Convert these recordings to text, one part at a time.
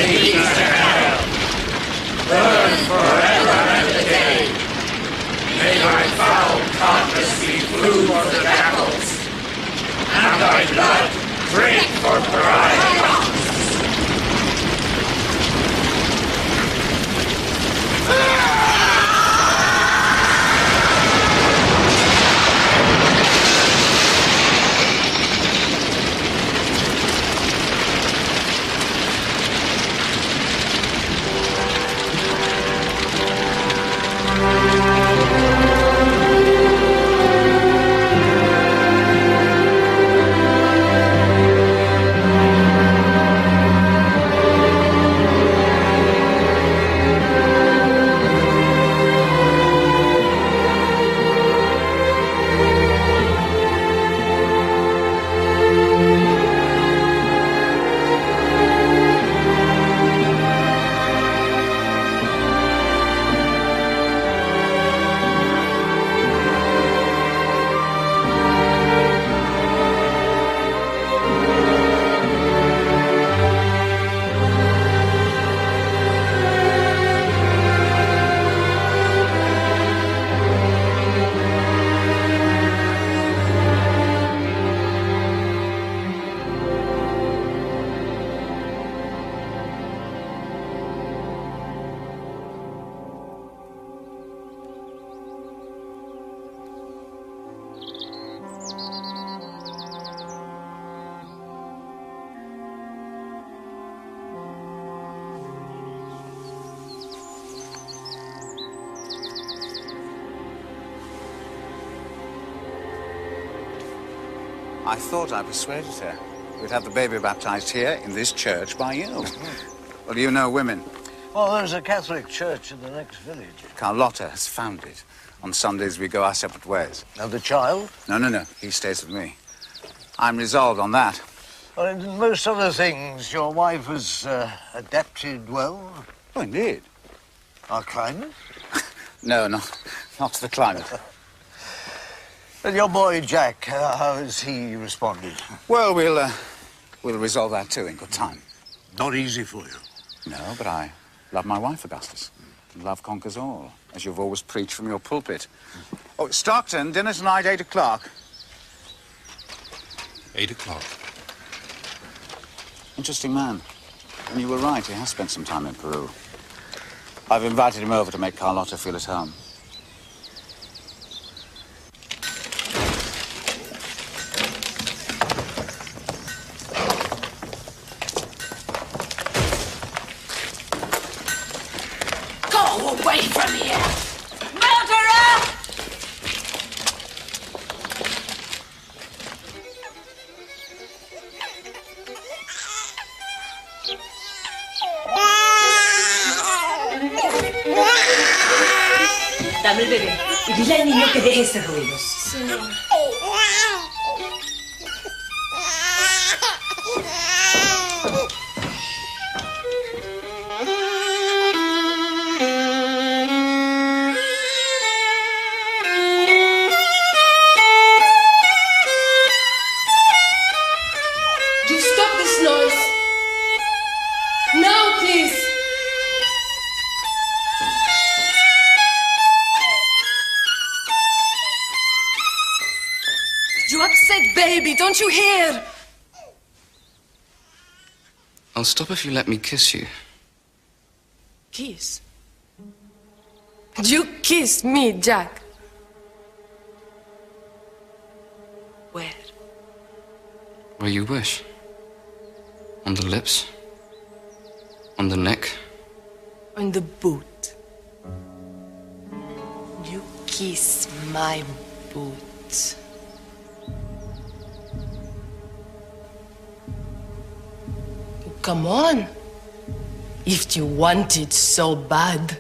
leads to hell. Burn forever and a day. May thy foul carcass be food for the jackals, and thy blood drink for pride. I thought I persuaded her. We'd have the baby baptized here in this church by you. Well, you know women. Well, there's a Catholic church in the next village. Carlotta has found it. On Sundays, we go our separate ways. And the child? No. He stays with me. I'm resolved on that. Well, in most other things, your wife has adapted well. Oh, indeed. Our climate? No, not to the climate. And your boy, Jack, how has he responded? Well, we'll resolve that, too, in good time. Not easy for you. No, but I love my wife, Augustus. Love conquers all, as you've always preached from your pulpit. Oh, Stockton, dinner tonight, 8 o'clock. 8 o'clock. Interesting man. And you were right, he has spent some time in Peru. I've invited him over to make Carlotta feel at home. Away from here! Murderer! Dame el bebé y dile al niño que deje ese ruido. Señor. Don't you hear? I'll stop if you let me kiss you. Kiss? You kissed me, Jack. Where? Where you wish. On the lips. On the neck. On the boot. You kiss my boot. Come on, if you want it so bad.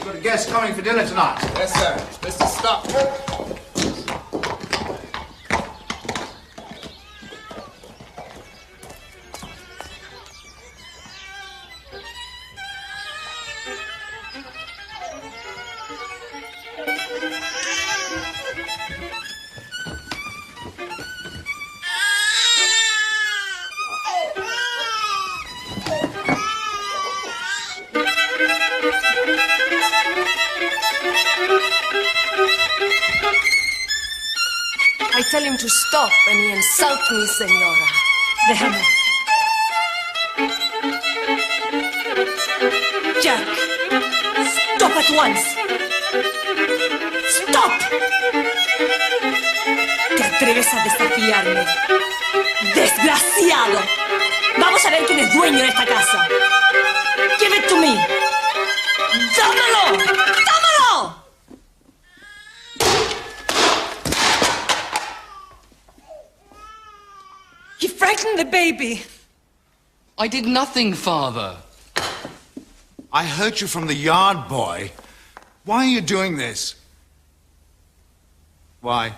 You've got a guest coming for dinner tonight. Yes, sir. Mr. Stockton. I tell him to stop and he insults me, senora. Déjame. Jack, stop at once. Stop. Te atreves a desafiarme. Desgraciado. Vamos a ver quién es dueño de esta casa. Give it to me. ¡Dámelo! ¡Dámelo! He frightened the baby. I did nothing, Father. I heard you from the yard, boy. Why are you doing this? Why?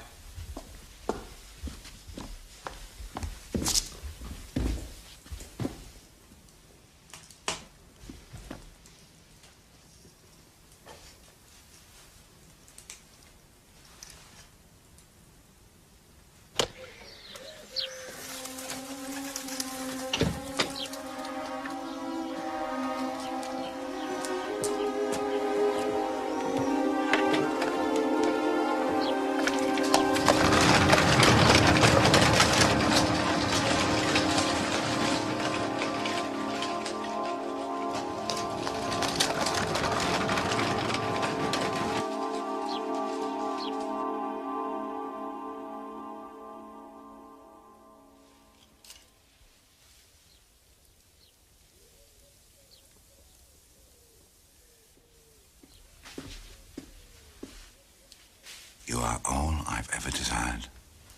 You are all I've ever desired.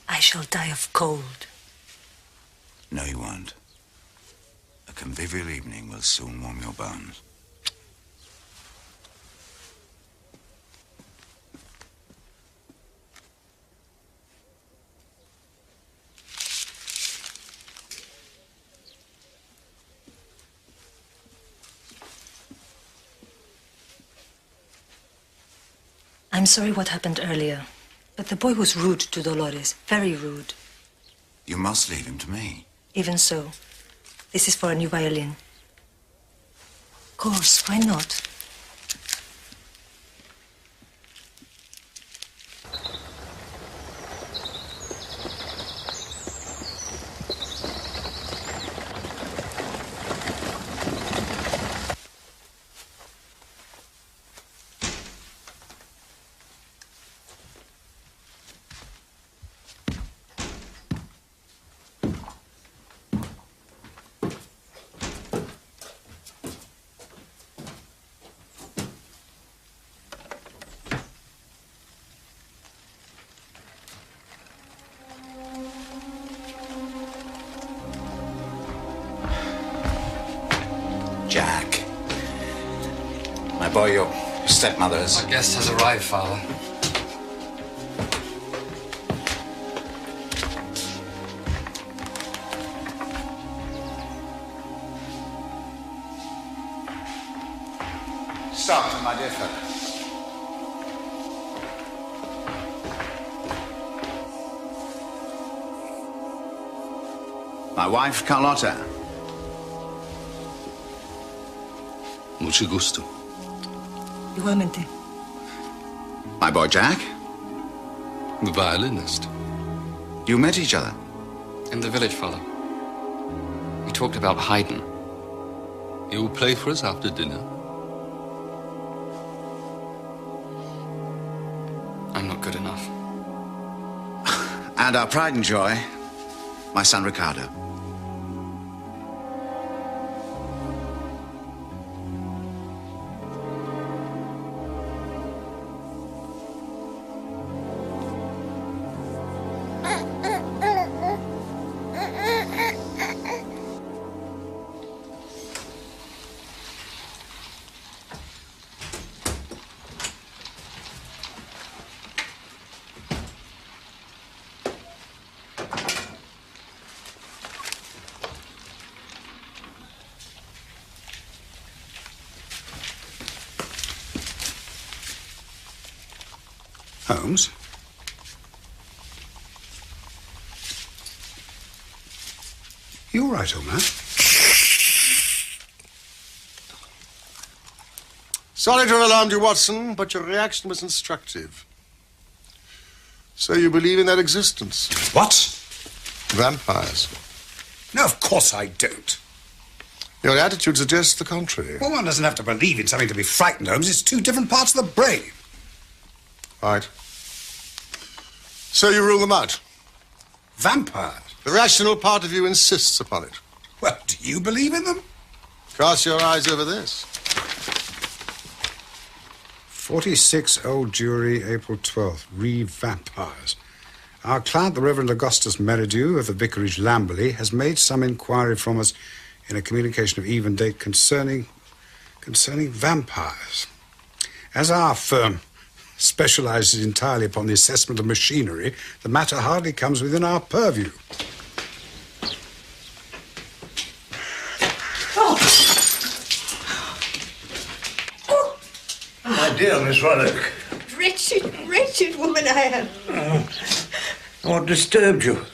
I shall die of cold. No, you won't. A convivial evening will soon warm your bones. I'm sorry what happened earlier, but the boy was rude to Dolores, very rude. You must leave him to me. Even so, this is for a new violin. Of course, why not? Jack. My boy, your stepmother's. Our guest has arrived, Father. Stockton, my dear fellow. My wife, Carlotta. Mucho gusto. Igualmente. My boy, Jack. The violinist. You met each other? In the village, Father. We talked about Haydn. He will play for us after dinner. I'm not good enough. And our pride and joy, my son, Ricardo. Holmes? You all right, old man? Sorry to have alarmed you, Watson, but your reaction was instructive. So you believe in their existence? What? Vampires. No, of course I don't. Your attitude suggests the contrary. Well, one doesn't have to believe in something to be frightened, Holmes. It's two different parts of the brain. Right. So you rule them out? Vampires? The rational part of you insists upon it. Well, do you believe in them? Cast your eyes over this. 46 Old Jewry, April 12th. Re-vampires. Our client, the Reverend Augustus Merridew of the Vicarage, Lamberley, has made some inquiry from us in a communication of even date concerning vampires. As our firm specializes entirely upon the assessment of machinery, the matter hardly comes within our purview. My dear Miss Roddick. Wretched woman I am. What disturbed you?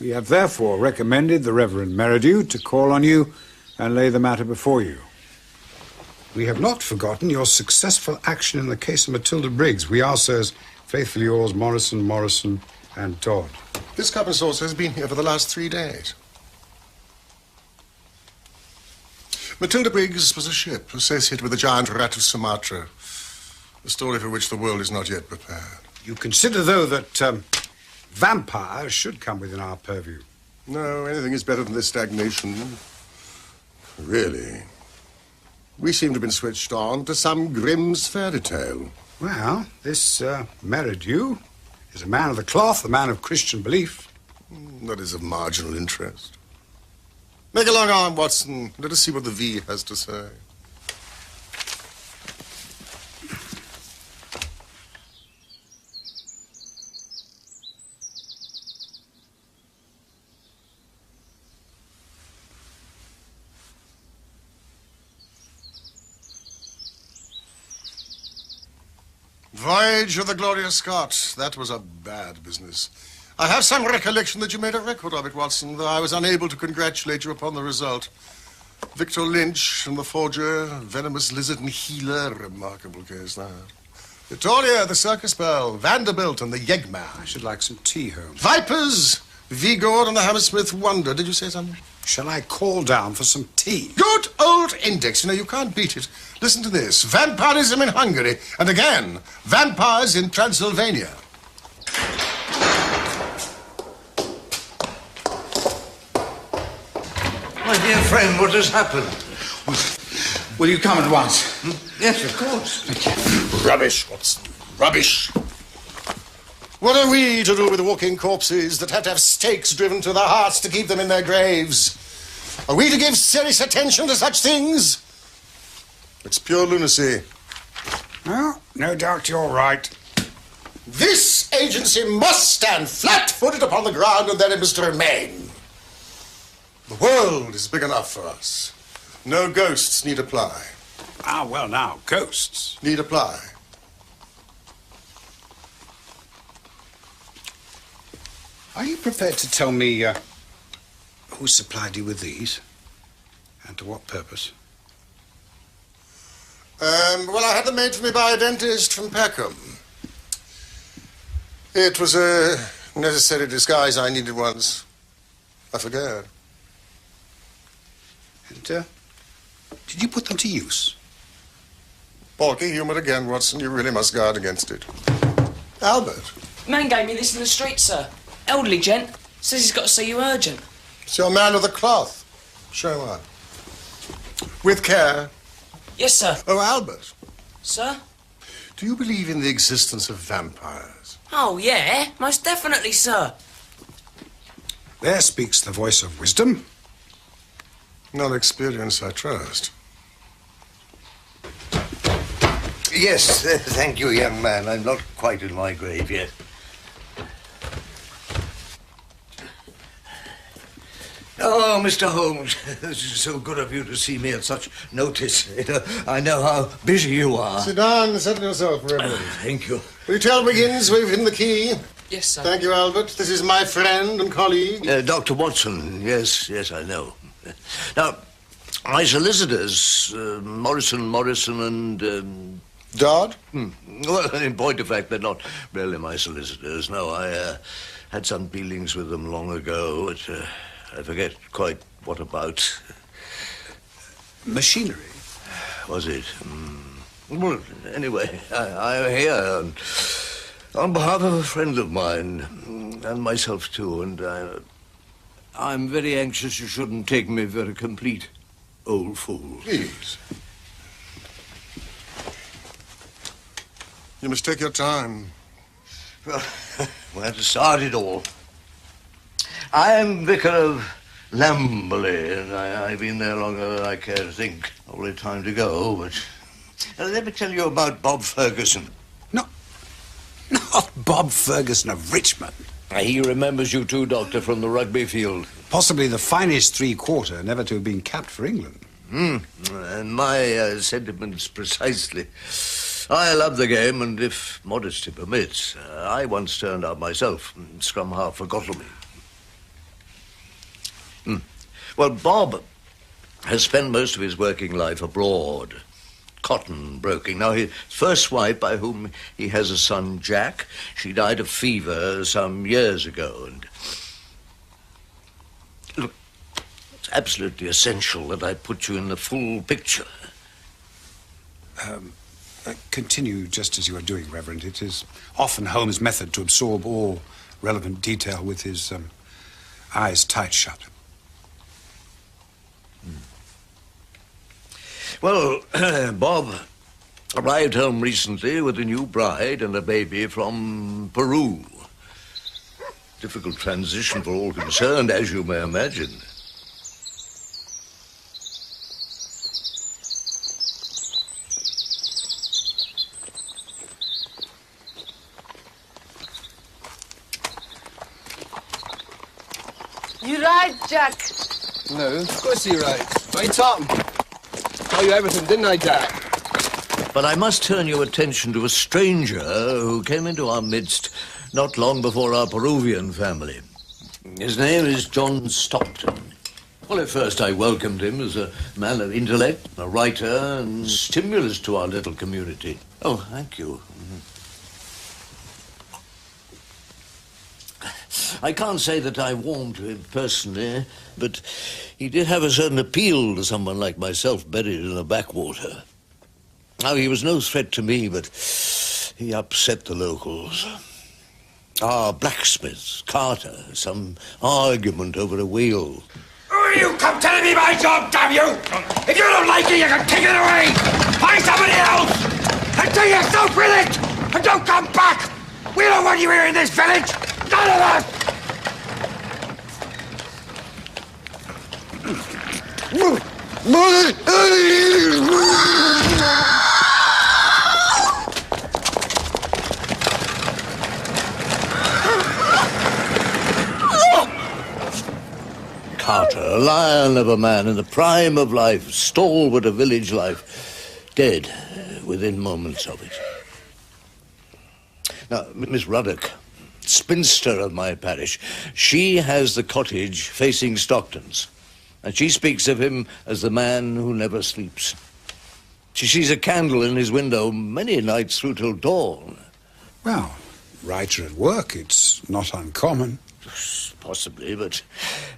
We have therefore recommended the Reverend Merridew to call on you and lay the matter before you. We have not forgotten your successful action in the case of Matilda Briggs. We are, sirs, faithfully yours, Morrison, and Dodd. This cup and saucer has been here for the last 3 days. Matilda Briggs was a ship associated with the giant rat of Sumatra, a story for which the world is not yet prepared. You consider, though, that vampires should come within our purview? No, anything is better than this stagnation. Really. We seem to have been switched on to some Grimm's fairy tale. Well, this Merridew is a man of the cloth, a man of Christian belief. That is of marginal interest. Make a long arm, Watson. Let us see what the V has to say. Voyage of the Glorious Scott. That was a bad business. I have some recollection that you made a record of it, Watson, though I was unable to congratulate you upon the result. Victor Lynch and the forger, venomous lizard and healer. Remarkable case, that. Victoria, the circus belle, Vanderbilt and the Yegman. I should like some tea, Holmes. Vipers, Vigor and the Hammersmith Wonder. Did you say something? Shall I call down for some tea? Good old index. You know, you can't beat it. Listen to this. Vampirism in Hungary. And again, vampires in Transylvania. My dear friend, what has happened? Will you come at once? Yes, of course. Rubbish, Watson. Rubbish. What are we to do with walking corpses that have to have stakes driven to their hearts to keep them in their graves? Are we to give serious attention to such things? It's pure lunacy. Well, no doubt you're right. This agency must stand flat-footed upon the ground, and there it must remain. The world is big enough for us. No ghosts need apply. Ah, well, now, ghosts. Need apply. Are you prepared to tell me who supplied you with these? And to what purpose? Well, I had them made for me by a dentist from Peckham. It was a necessary disguise I needed once. I forget. And, did you put them to use? Balky humor again, Watson. You really must guard against it. Albert. Man gave me this in the street, sir. Elderly gent. Says he's got to see you urgent. It's your man of the cloth. Show him up. With care. Yes, sir. Oh, Albert. Sir? Do you believe in the existence of vampires? Oh, yeah. Most definitely, sir. There speaks the voice of wisdom. Not experience, I trust. Yes, thank you, young man. I'm not quite in my grave yet. Oh, Mr. Holmes, this is so good of you to see me at such notice. I know how busy you are. Sit down and settle yourself, Reverend. Thank you. Will you tell Wiggins we've hidden the key? Yes, sir. Thank you, Albert. This is my friend and colleague. Dr. Watson. Yes, I know. Now, my solicitors, Morrison and... Dodd? Well, in point of fact, they're not really my solicitors. No, I had some dealings with them long ago, but I forget quite what about. Machinery? Was it? Well, anyway, I'm here on behalf of a friend of mine, and myself too, and I'm very anxious you shouldn't take me for a complete old fool. Please. You must take your time. Well, where to start it all? I am vicar of Lamberley, and I've been there longer than I care to think. Only time to go, but... let me tell you about Bob Ferguson. Not Bob Ferguson of Richmond. He remembers you too, Doctor, from the rugby field. Possibly the finest three-quarter never to have been capped for England. And my sentiments precisely. I love the game, and if modesty permits, I once turned out myself, scrum half for Godalming. Well, Bob has spent most of his working life abroad, cotton broking. Now, his first wife, by whom he has a son, Jack, she died of fever some years ago, and... Look, it's absolutely essential that I put you in the full picture. Continue just as you are doing, Reverend. It is often Holmes' method to absorb all relevant detail with his eyes tight shut. Well, Bob arrived home recently with a new bride and a baby from Peru. Difficult transition for all concerned, as you may imagine. You right, Jack? No, of course you're right. Right, Tom. Tell you everything, didn't I, Jack? But I must turn your attention to a stranger who came into our midst not long before our Peruvian family. His name is John Stockton. Well, at first I welcomed him as a man of intellect, a writer, and stimulus to our little community. Oh, thank you. I can't say that I warmed to him personally, but he did have a certain appeal to someone like myself buried in a backwater. Now, he was no threat to me, but he upset the locals. Our blacksmith, Carter, some argument over a wheel. Will you come telling me my job, damn you? If you don't like it, you can take it away. Find somebody else. And do yourself with it. And don't come back. We don't want you here in this village. None of us. Carter, a lion of a man in the prime of life, stalwart of village life, dead within moments of it. Now, Miss Ruddock, spinster of my parish, she has the cottage facing Stockton's, and she speaks of him as the man who never sleeps. She sees a candle in his window many nights through till dawn. Well, writer at work, it's not uncommon. Possibly, but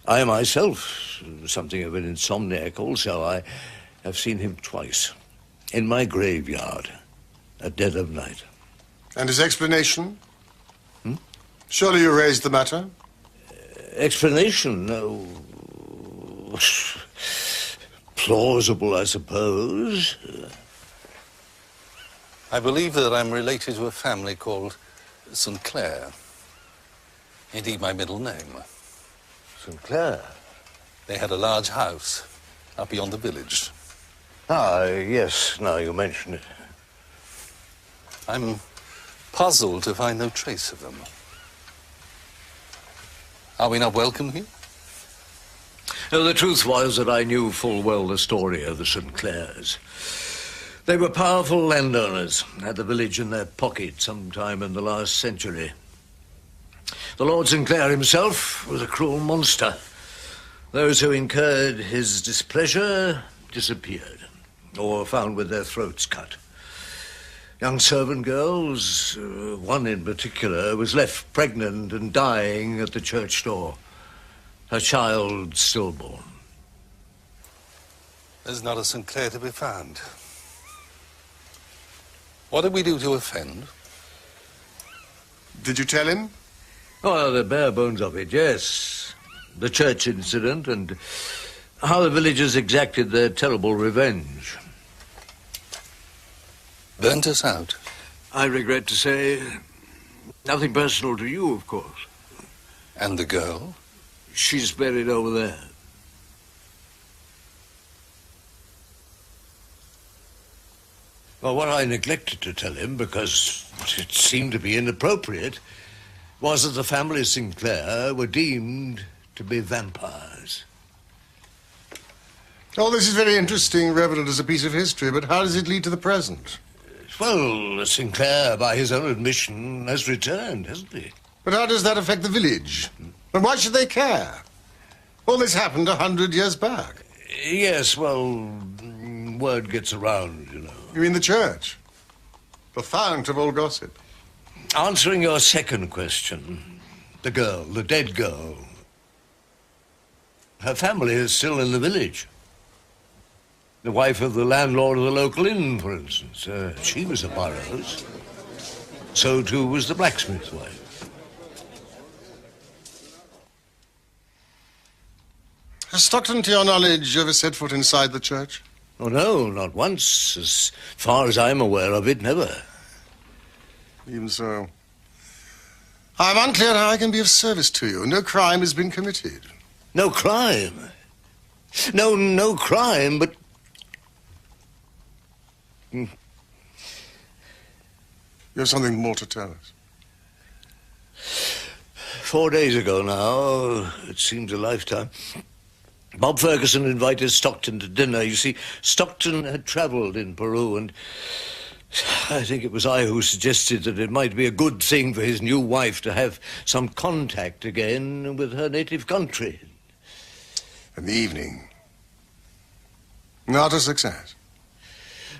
I myself, something of an insomniac also, I have seen him twice, in my graveyard, at dead of night. And his explanation? Surely you raised the matter? Explanation? No. Plausible, I suppose. I believe that I'm related to a family called St. Clair. Indeed, my middle name. St. Clair? They had a large house up beyond the village. Ah, yes, now you mention it. I'm puzzled to find no trace of them. Are we not welcome here? No, the truth was that I knew full well the story of the St. Clairs. They were powerful landowners, had the village in their pocket sometime in the last century. The Lord St. Clair himself was a cruel monster. Those who incurred his displeasure disappeared, or found with their throats cut. Young servant girls, one in particular, was left pregnant and dying at the church door. Her child stillborn. There's not a St. Clair to be found. What did we do to offend? Did you tell him? Oh, the bare bones of it, yes. The church incident and how the villagers exacted their terrible revenge. Burnt us out? I regret to say, nothing personal to you, of course. And the girl? She's buried over there. Well, what I neglected to tell him, because it seemed to be inappropriate, was that the family St. Clair were deemed to be vampires. Oh, this is very interesting, Reverend, as a piece of history, but how does it lead to the present? Well, St. Clair, by his own admission, has returned, hasn't he? But how does that affect the village? And why should they care? All this happened 100 years back. Yes, well, word gets around, you know. You mean the church? The fount of all gossip. Answering your second question, the girl, the dead girl, her family is still in the village. The wife of the landlord of the local inn, for instance. She was a Burroughs. So, too, was the blacksmith's wife. Has Stockton, to your knowledge, ever set foot inside the church? Oh, no, not once. As far as I'm aware of it, never. Even so. I'm unclear how I can be of service to you. No crime has been committed. No crime? No crime, but... You have something more to tell us. 4 days ago now, it seems a lifetime, Bob Ferguson invited Stockton to dinner. You see, Stockton had travelled in Peru, and I think it was I who suggested that it might be a good thing for his new wife to have some contact again with her native country. In the evening. Not a success.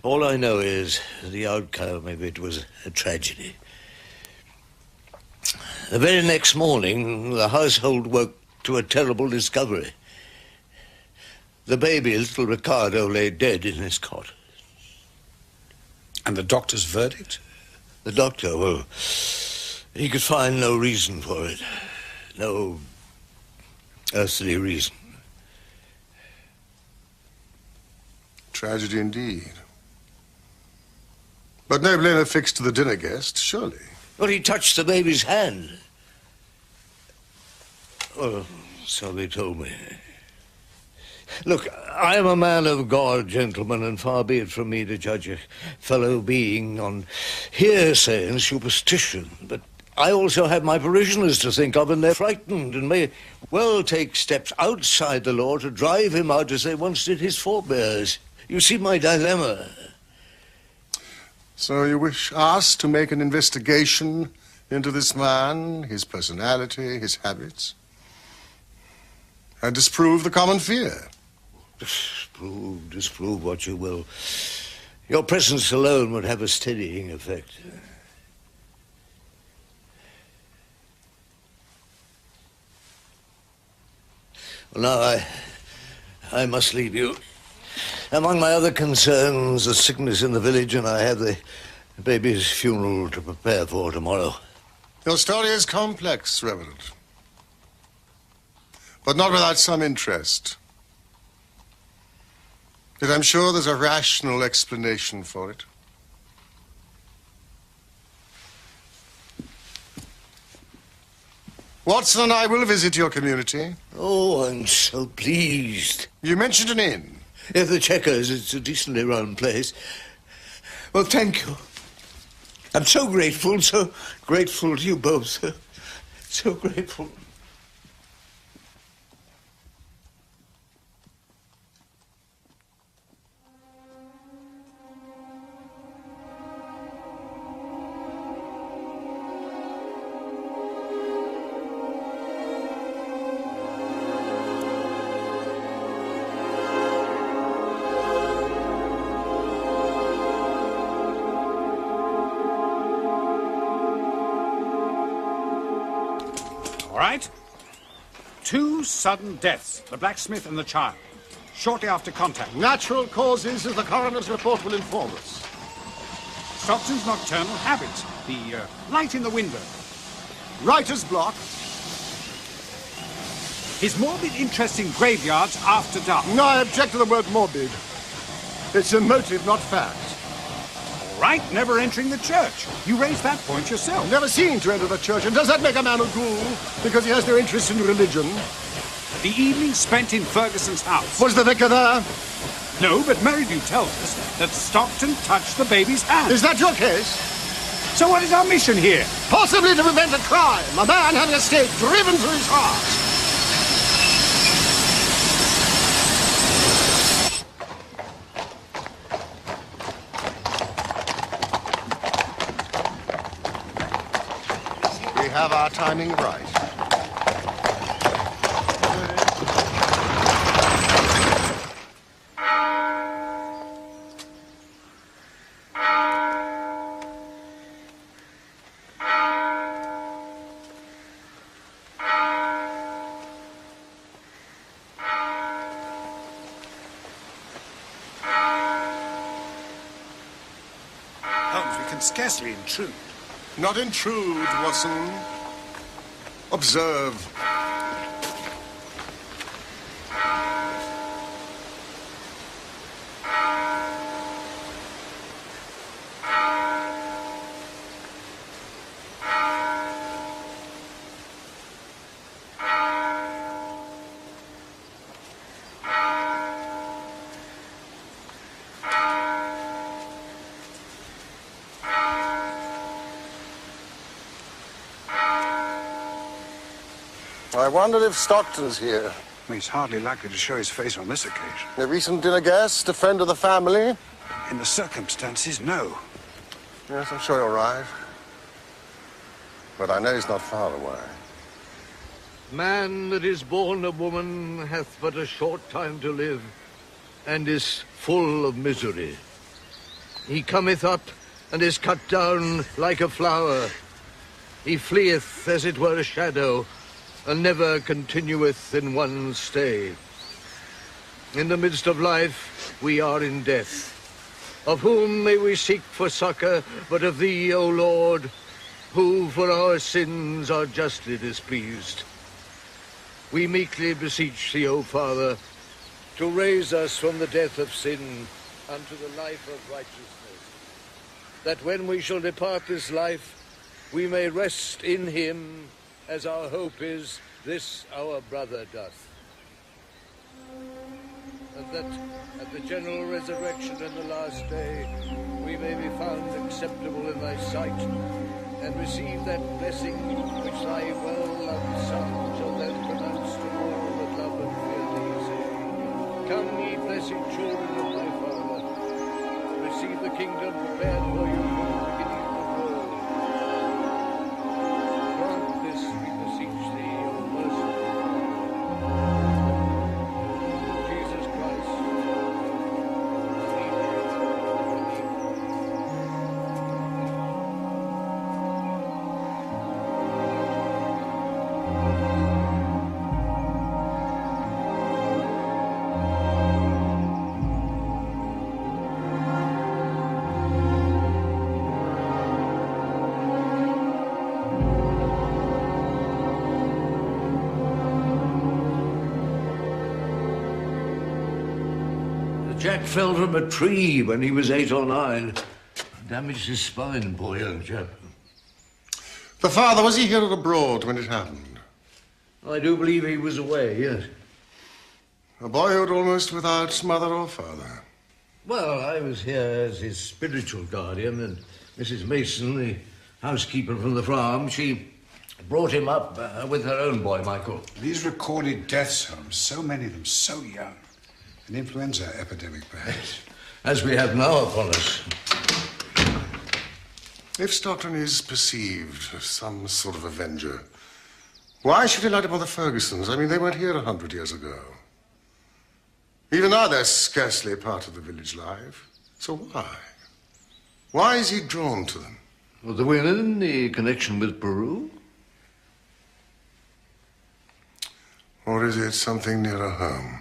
All I know is the outcome of it was a tragedy. The very next morning, the household woke to a terrible discovery. The baby, little Ricardo, lay dead in his cot. And the doctor's verdict? The doctor, well, he could find no reason for it. No earthly reason. Tragedy indeed. But no blame affixed to the dinner guest, surely. Well, he touched the baby's hand. Well, so they told me. Look, I am a man of God, gentlemen, and far be it from me to judge a fellow being on hearsay and superstition, but I also have my parishioners to think of, and they're frightened and may well take steps outside the law to drive him out as they once did his forebears. You see my dilemma. So you wish us to make an investigation into this man, his personality, his habits, and disprove the common fear? Disprove what you will. Your presence alone would have a steadying effect. Well, now I must leave you. Among my other concerns, the sickness in the village, and I have the baby's funeral to prepare for tomorrow. Your story is complex, Reverend, but not without some interest. Yet I'm sure there's a rational explanation for it. Watson and I will visit your community. Oh, I'm so pleased. You mentioned an inn. If the Checkers, it's a decently run place. Well, thank you. I'm so grateful to you both, sir. So grateful. All right. 2 sudden deaths, the blacksmith and the child, shortly after contact. Natural causes, as the coroner's report will inform us. Stockton's nocturnal habits, the light in the window. Writer's block. His morbid interest in graveyards after dark. No, I object to the word morbid. It's a motive, not fact. All right, never entering the church. You raised that point yourself. Never seen to enter the church. And does that make a man a ghoul? Because he has no interest in religion. The evening spent in Ferguson's house. Was the vicar there? No, but Merridew tells us that Stockton touched the baby's hand. Is that your case? So what is our mission here? Possibly to prevent a crime. A man having a stake driven through his heart. We have our timing right. Holmes, we can scarcely intrude. Not intrude, Watson. Observe. I wondered if Stockton's here. He's hardly likely to show his face on this occasion. A recent dinner guest, a friend of the family? In the circumstances, no. Yes, I'm sure you're right. But I know he's not far away. Man that is born of woman hath but a short time to live, and is full of misery. He cometh up, and is cut down like a flower. He fleeth as it were a shadow, and never continueth in one stay. In the midst of life, we are in death. Of whom may we seek for succor, but of thee, O Lord, who for our sins are justly displeased. We meekly beseech thee, O Father, to raise us from the death of sin unto the life of righteousness, that when we shall depart this life, we may rest in him, as our hope is, this our brother doth. And that at the general resurrection in the last day, we may be found acceptable in thy sight, and receive that blessing which thy well-loved Son shall then pronounce to all that love and fear thee, saying, Come, ye blessed children of my Father, receive the kingdom prepared for you from the beginning of the world. Grant this, we beseech thee, O merciful Jesus Christ. Jack fell from a tree when he was 8 or 9. Damaged his spine, poor young chap. The father, was he here or abroad when it happened? I do believe he was away, yes. A boyhood almost without mother or father. Well, I was here as his spiritual guardian, and Mrs. Mason, the housekeeper from the farm, she brought him up with her own boy, Michael. These recorded deaths, Holmes, so many of them so young. An influenza epidemic, perhaps. As we have now upon us. If Stockton is perceived as some sort of avenger, why should he light upon the Fergusons? I mean, they weren't here 100 years ago. Even now, they're scarcely part of the village life. So why? Why is he drawn to them? Well, the women, the connection with Peru. Or is it something nearer home?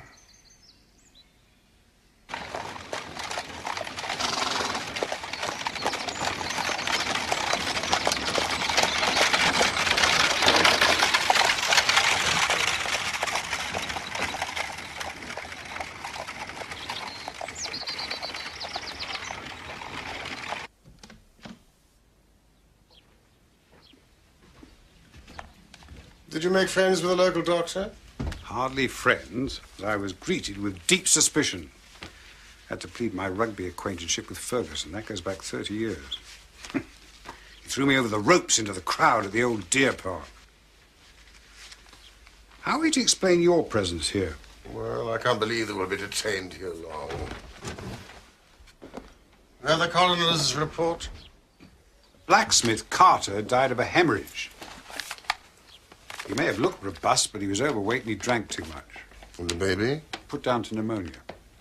Did you make friends with the local doctor? Hardly friends, but I was greeted with deep suspicion. Had to plead my rugby acquaintanceship with Ferguson. That goes back 30 years. He threw me over the ropes into the crowd at the old deer park. How are we to explain your presence here? Well, I can't believe that we'll be detained here long. Now the coroner's report. Blacksmith Carter died of a hemorrhage. He may have looked robust, but he was overweight and he drank too much. And the baby? Put down to pneumonia.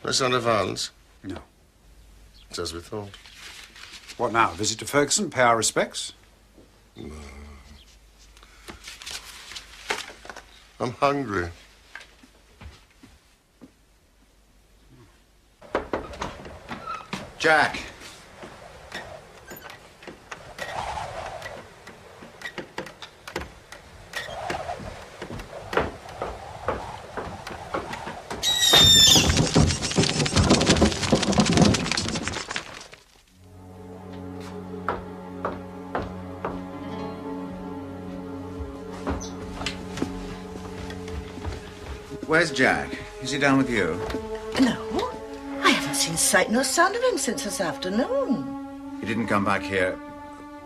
No sign of violence? No. It's as we thought. What now? Visit to Ferguson? Pay our respects? No. I'm hungry. Jack. Where's Jack? Is he down with you? No. I haven't seen sight nor sound of him since this afternoon. He didn't come back here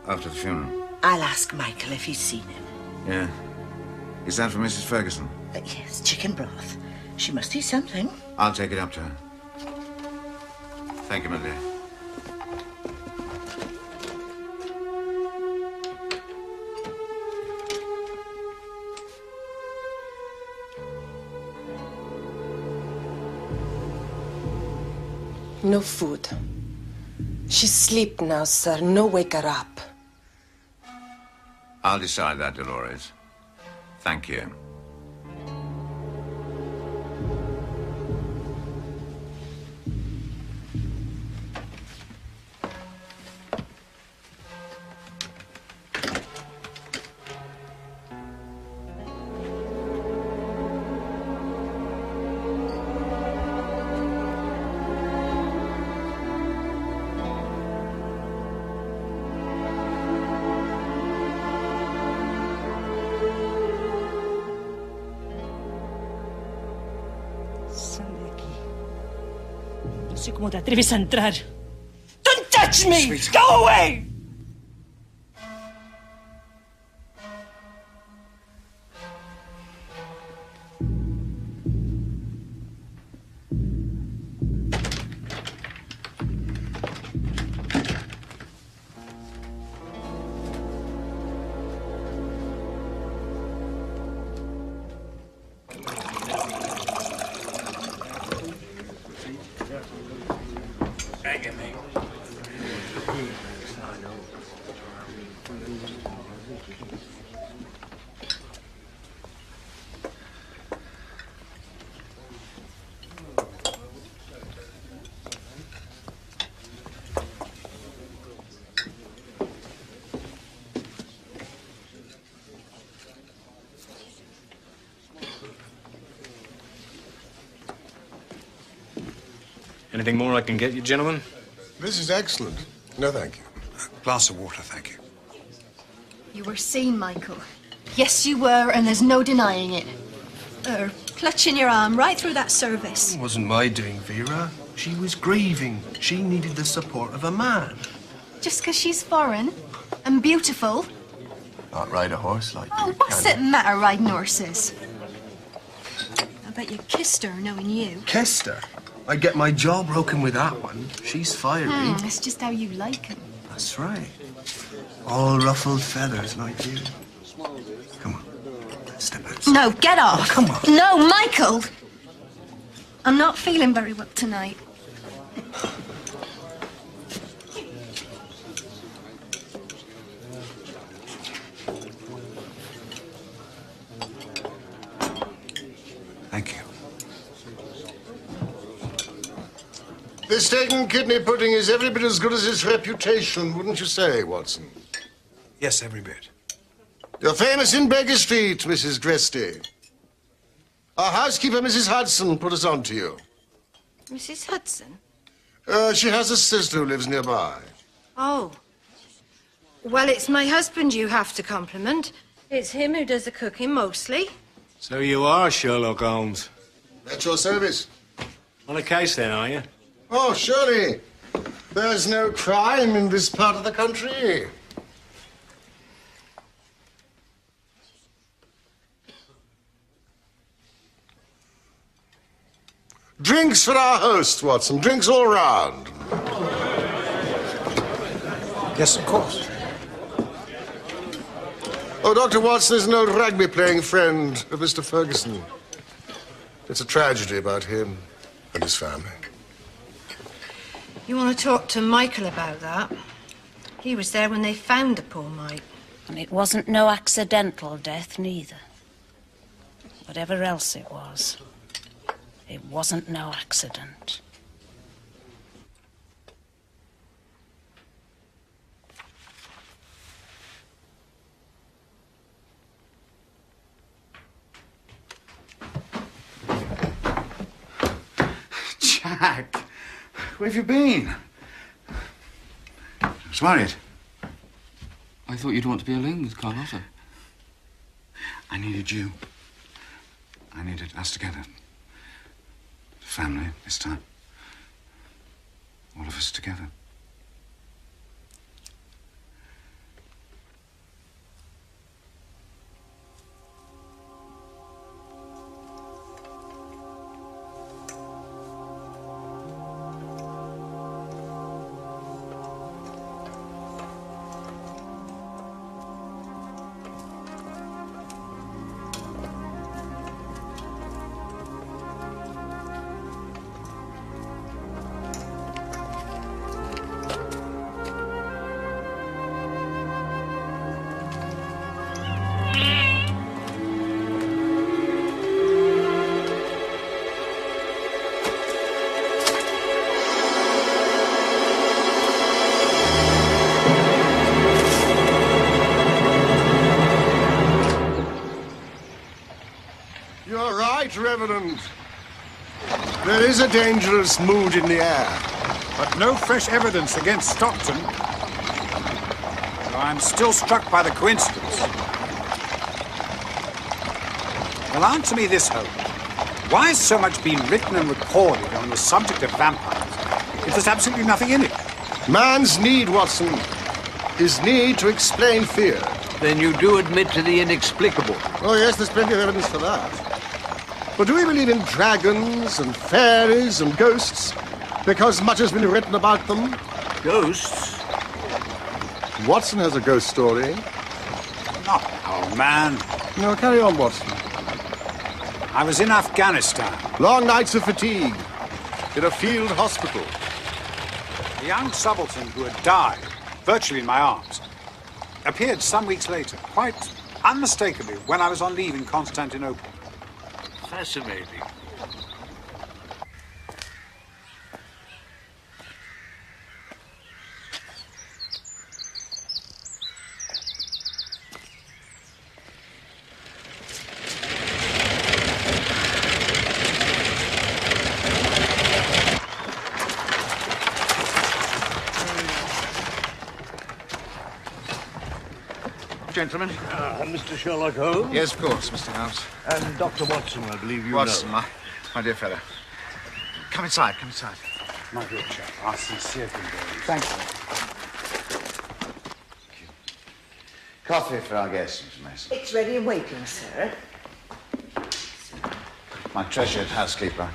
after the funeral? I'll ask Michael if he's seen him. Yeah. Is that for Mrs. Ferguson? Yes, chicken broth. She must eat something. I'll take it up to her. Thank you, my dear. No food. She's asleep now, sir. No wake her up. I'll decide that, Dolores. Thank you. No sé cómo te atreves a entrar. Don't touch me! Sweet. Go away! Anything more I can get you, gentlemen? This is excellent. No, thank you. A glass of water, thank you. You were seen, Michael. Yes, you were, and there's no denying it. Clutching your arm right through that service. It wasn't my doing, Vera. She was grieving. She needed the support of a man. Just 'cause she's foreign and beautiful. Not ride a horse like Oh, you, what's can it matter riding horses? I bet you kissed her knowing you. Kissed her. I'd get my jaw broken with that one. She's fiery. That's just how you like him. That's right. All ruffled feathers like you. Come on. Step outside. No, get off. Oh, come on. No, Michael. I'm not feeling very well tonight. This steak and kidney pudding is every bit as good as its reputation, wouldn't you say, Watson? Yes, every bit. You're famous in Baker Street, Mrs. Gresty. Our housekeeper, Mrs. Hudson, put us on to you. Mrs. Hudson? She has a sister who lives nearby. Oh. Well, it's my husband you have to compliment. It's him who does the cooking mostly. So you are Sherlock Holmes. At your service. On a case then, are you? Oh, surely. There's no crime in this part of the country. Drinks for our host, Watson. Drinks all round. Yes, of course. Oh, Dr. Watson is an old rugby-playing friend of Mr. Ferguson. It's a tragedy about him and his family. You want to talk to Michael about that? He was there when they found the poor mite. And it wasn't no accidental death, neither. Whatever else it was, it wasn't no accident. Jack, where have you been? I was worried. I thought you'd want to be alone with Carlotta. I needed you. I needed us together. Family, this time. All of us together. Reverend. There is a dangerous mood in the air. But no fresh evidence against Stockton. Though I'm still struck by the coincidence. Well, answer me this, Holmes. Why has so much been written and recorded on the subject of vampires if there's absolutely nothing in it? Man's need, Watson. His need to explain fear. Then you do admit to the inexplicable. Oh, yes, there's plenty of evidence for that. But do we believe in dragons and fairies and ghosts because much has been written about them? Ghosts? Watson has a ghost story. Not old man. No, carry on, Watson. I was in Afghanistan. Long nights of fatigue in a field hospital. The young subaltern who had died, virtually in my arms, appeared some weeks later, quite unmistakably, when I was on leave in Constantinople. Fascinating. Gentlemen. Mr. Sherlock Holmes? Yes, of course, Mr. Holmes. And Dr. Watson, I believe you Watson, know. my dear fellow. Come inside, come inside. My dear chap, our sincere condolences. Thank you. Coffee for our guests, Mr. Mason. It's ready and waiting, sir. My treasured housekeeper.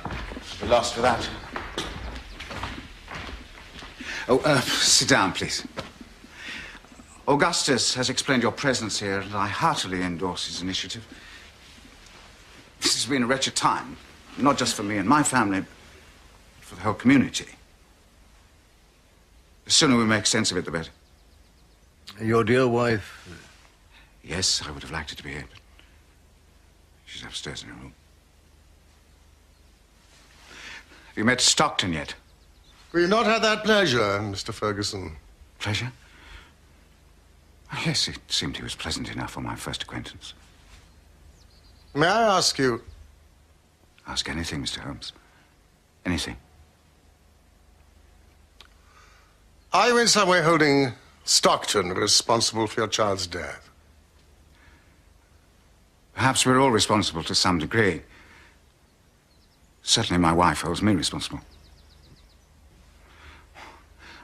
We lost without. Oh, sit down, please. Augustus has explained your presence here, and I heartily endorse his initiative. This has been a wretched time, not just for me and my family, but for the whole community. The sooner we make sense of it, the better. Your dear wife? Yes, I would have liked her to be here, but she's upstairs in her room. Have you met Stockton yet? We've not had that pleasure, Mr. Ferguson. Pleasure? Yes, it seemed he was pleasant enough on my first acquaintance. May I ask you... Ask anything, Mr. Holmes. Anything. Are you in some way holding Stockton responsible for your child's death? Perhaps we're all responsible to some degree. Certainly my wife holds me responsible.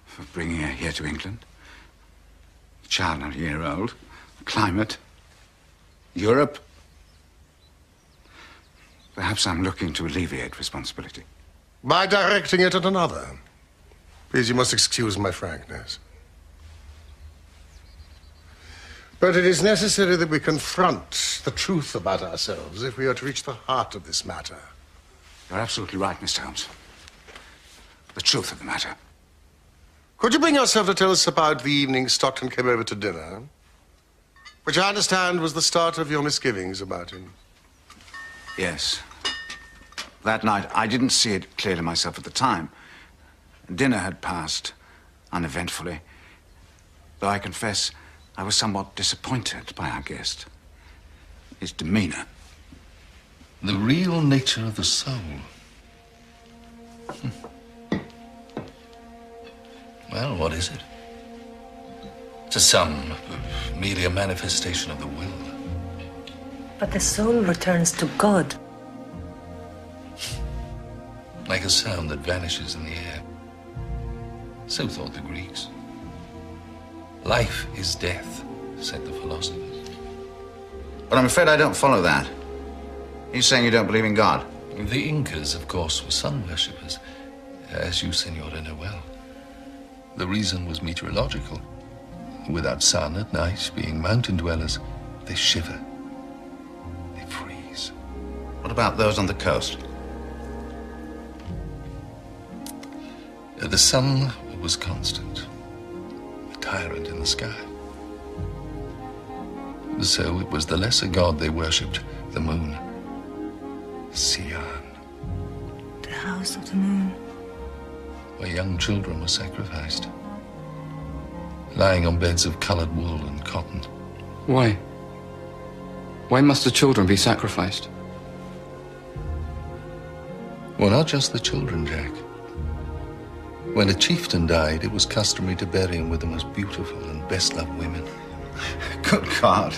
For bringing her here to England. The child not a year old. Climate. Europe. Perhaps I'm looking to alleviate responsibility. By directing it at another. Please, you must excuse my frankness. But it is necessary that we confront the truth about ourselves if we are to reach the heart of this matter. You're absolutely right, Mr. Holmes. The truth of the matter. Could you bring yourself to tell us about the evening Stockton came over to dinner? Which I understand was the start of your misgivings about him. Yes. That night, I didn't see it clearly myself at the time. Dinner had passed uneventfully. Though I confess, I was somewhat disappointed by our guest. His demeanor. The real nature of the soul. Well, what is it? To some, merely a manifestation of the will. But the soul returns to God. Like a sound that vanishes in the air. So thought the Greeks. Life is death, said the philosophers. But I'm afraid I don't follow that. You're saying you don't believe in God? The Incas, of course, were sun worshippers, as you, Senora, know well. The reason was meteorological. Without sun at night, being mountain dwellers, they shiver. They freeze. What about those on the coast? The sun was constant, a tyrant in the sky. So it was the lesser god they worshipped, the moon, Sian. The house of the moon. Where young children were sacrificed, lying on beds of colored wool and cotton. Why? Why must the children be sacrificed? Well, not just the children, Jack. When a chieftain died, it was customary to bury him with the most beautiful and best-loved women. Good God.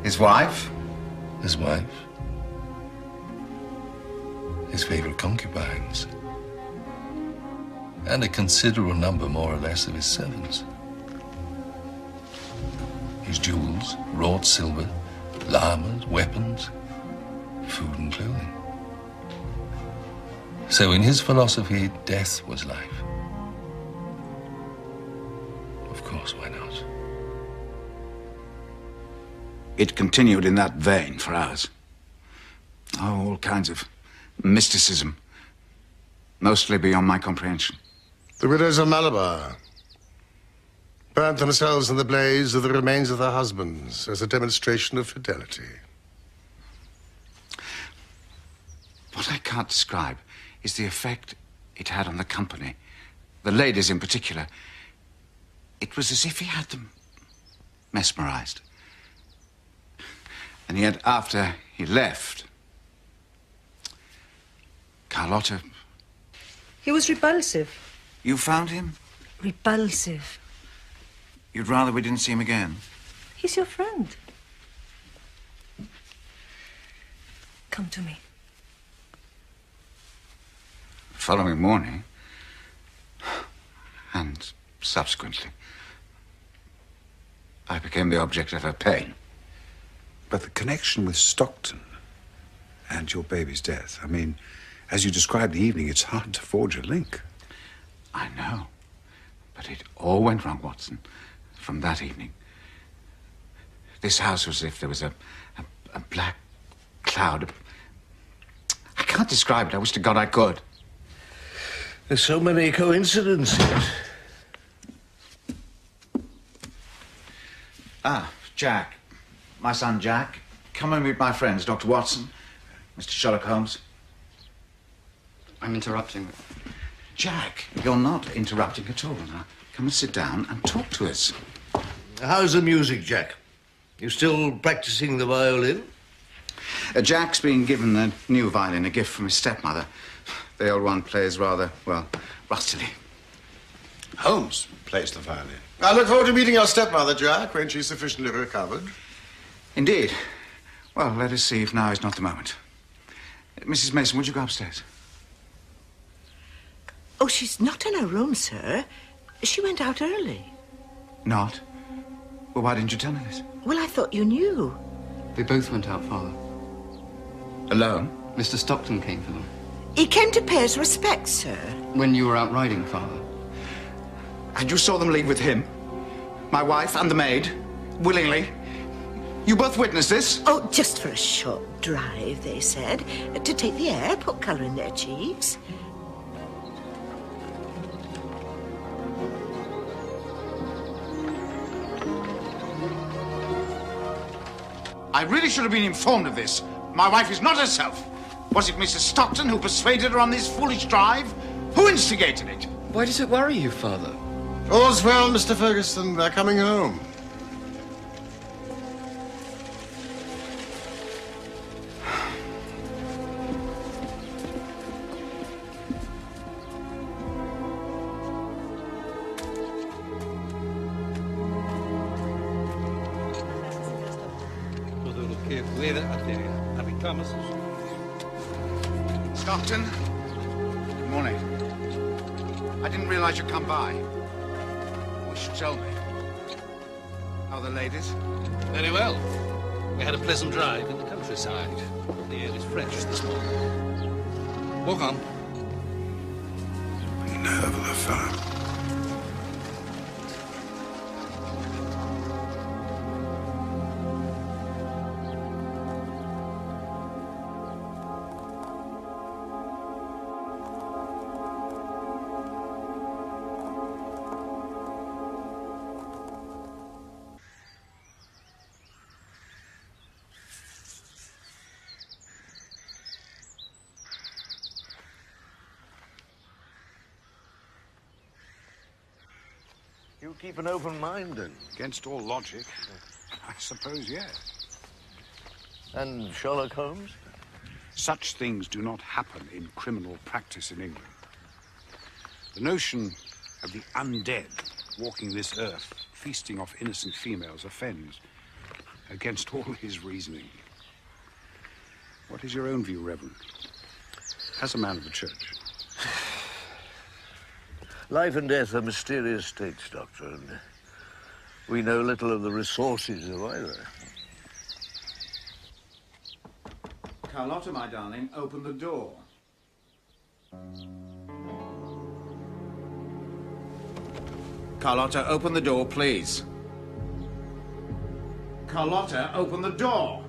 His wife? His wife. His favorite concubines. And a considerable number, more or less, of his servants. His jewels, wrought silver, llamas, weapons, food and clothing. So in his philosophy, death was life. Of course, why not? It continued in that vein for hours. Oh, all kinds of mysticism. Mostly beyond my comprehension. The widows of Malabar burnt themselves in the blaze of the remains of their husbands as a demonstration of fidelity. What I can't describe is the effect it had on the company. The ladies in particular. It was as if he had them mesmerized. And yet, after he left, Carlotta... He was repulsive. You found him? Repulsive. You'd rather we didn't see him again? He's your friend. Come to me. The following morning, and subsequently, I became the object of her pain. But the connection with Stockton and your baby's death, I mean, as you described the evening, it's hard to forge a link. I know. But it all went wrong, Watson, from that evening. This house was as if there was a black cloud. I can't describe it. I wish to God I could. There's so many coincidences. Ah, Jack. My son, Jack. Come and meet my friends, Dr. Watson, Mr. Sherlock Holmes. I'm interrupting. Jack, you're not interrupting at all. Now, come and sit down and talk to us. How's the music, Jack? You still practicing the violin? Jack's been given a new violin, a gift from his stepmother. The old one plays rather, well, rustily. Holmes plays the violin. I look forward to meeting your stepmother, Jack, when she's sufficiently recovered. Indeed. Well, let us see if now is not the moment. Mrs. Mason, would you go upstairs? Oh, she's not in her room, sir. She went out early. Not? Well, why didn't you tell me this? Well, I thought you knew. They both went out, Father. Alone? Mr. Stockton came for them. He came to pay his respects, sir. When you were out riding, Father. And you saw them leave with him? My wife and the maid? Willingly? You both witnessed this? Oh, just for a short drive, they said. To take the air, put colour in their cheeks. I really should have been informed of this. My wife is not herself. Was it Mrs. Stockton who persuaded her on this foolish drive? Who instigated it? Why does it worry you, Father? All's well, Mr. Ferguson. They're coming home. Stockton? Good morning. I didn't realize you'd come by. You should tell me. How are the ladies? Very well. We had a pleasant drive in the countryside. The air is fresh this morning. Walk on. The nerve of the fellow. You keep an open mind, then? Against all logic, I suppose, yes. And Sherlock Holmes? Such things do not happen in criminal practice in England. The notion of the undead walking this earth, feasting off innocent females, offends against all his reasoning. What is your own view, Reverend, as a man of the church? Life and death are mysterious states, Doctor, and we know little of the resources of either. Carlotta, my darling, open the door. Carlotta, open the door, please. Carlotta, open the door.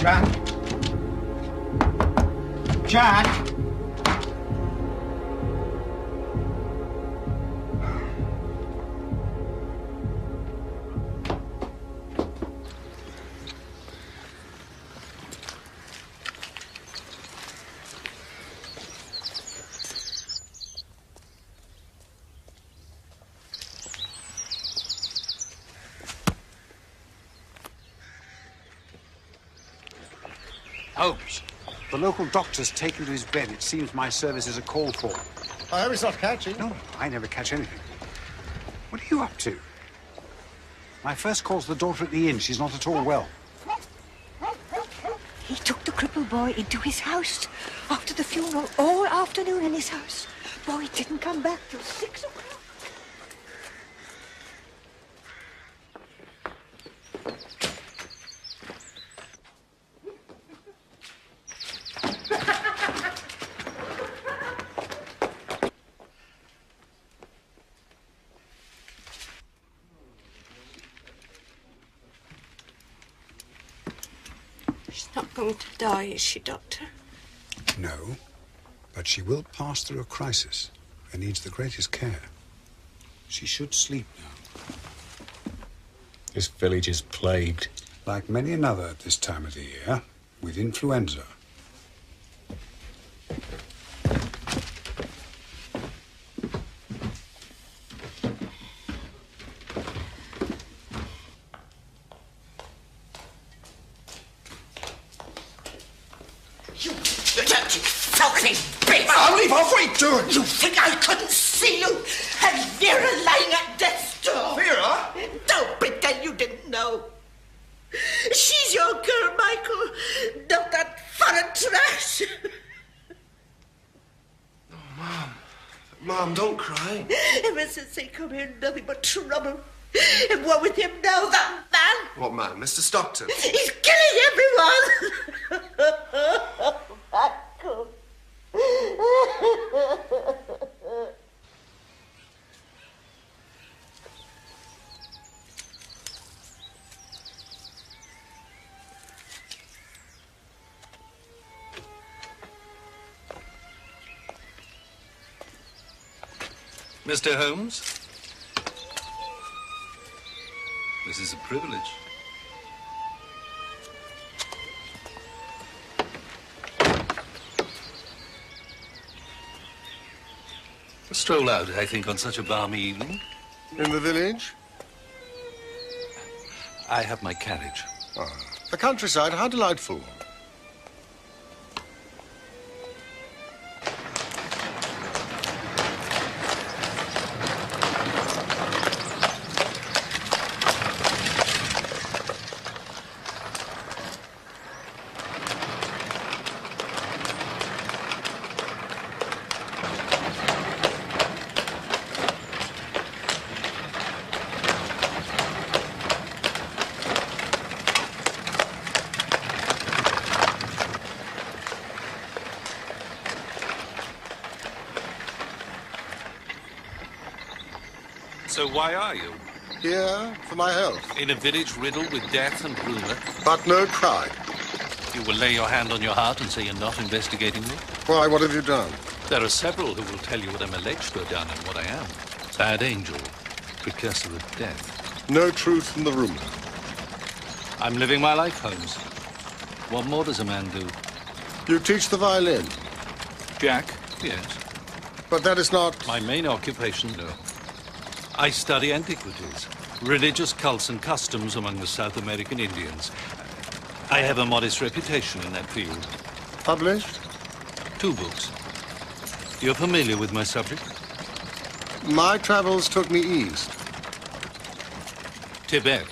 Jack? Jack? Holmes, the local doctor's taken to his bed. It seems my services are called for. I hope he's not catching. No, I never catch anything. What are you up to? My first call's the daughter at the inn. She's not at all well. He took the crippled boy into his house after the funeral, all afternoon in his house. Boy didn't come back till 6 o'clock. She's not going to die, is she, Doctor? No, but she will pass through a crisis and needs the greatest care. She should sleep now. This village is plagued. Like many another at this time of the year, with influenza. You dirty, filthy beast! I'll leave halfway to it! You think I couldn't see you? And Vera lying at death's door? Vera? Don't pretend you didn't know. She's your girl, Michael. Not that foreign trash. Mom, don't cry. Ever since they come here, nothing but trouble. And what with him now, that man? What man? Mr. Stockton? He's killing everyone. Michael. Mr. Holmes? This is a privilege. A stroll out, I think, on such a balmy evening. In the village? I have my carriage. Ah, the countryside, how delightful. So why are you? Here, for my health. In a village riddled with death and rumor? But no crime. You will lay your hand on your heart and say you're not investigating me? Why, what have you done? There are several who will tell you what I'm alleged to have done and what I am. Bad angel, precursor of death. No truth in the rumor. I'm living my life, Holmes. What more does a man do? You teach the violin? Jack? Yes. But that is not... My main occupation, no. I study antiquities, religious cults and customs among the South American Indians. I have a modest reputation in that field. Published? 2 books. You're familiar with my subject? My travels took me east. Tibet.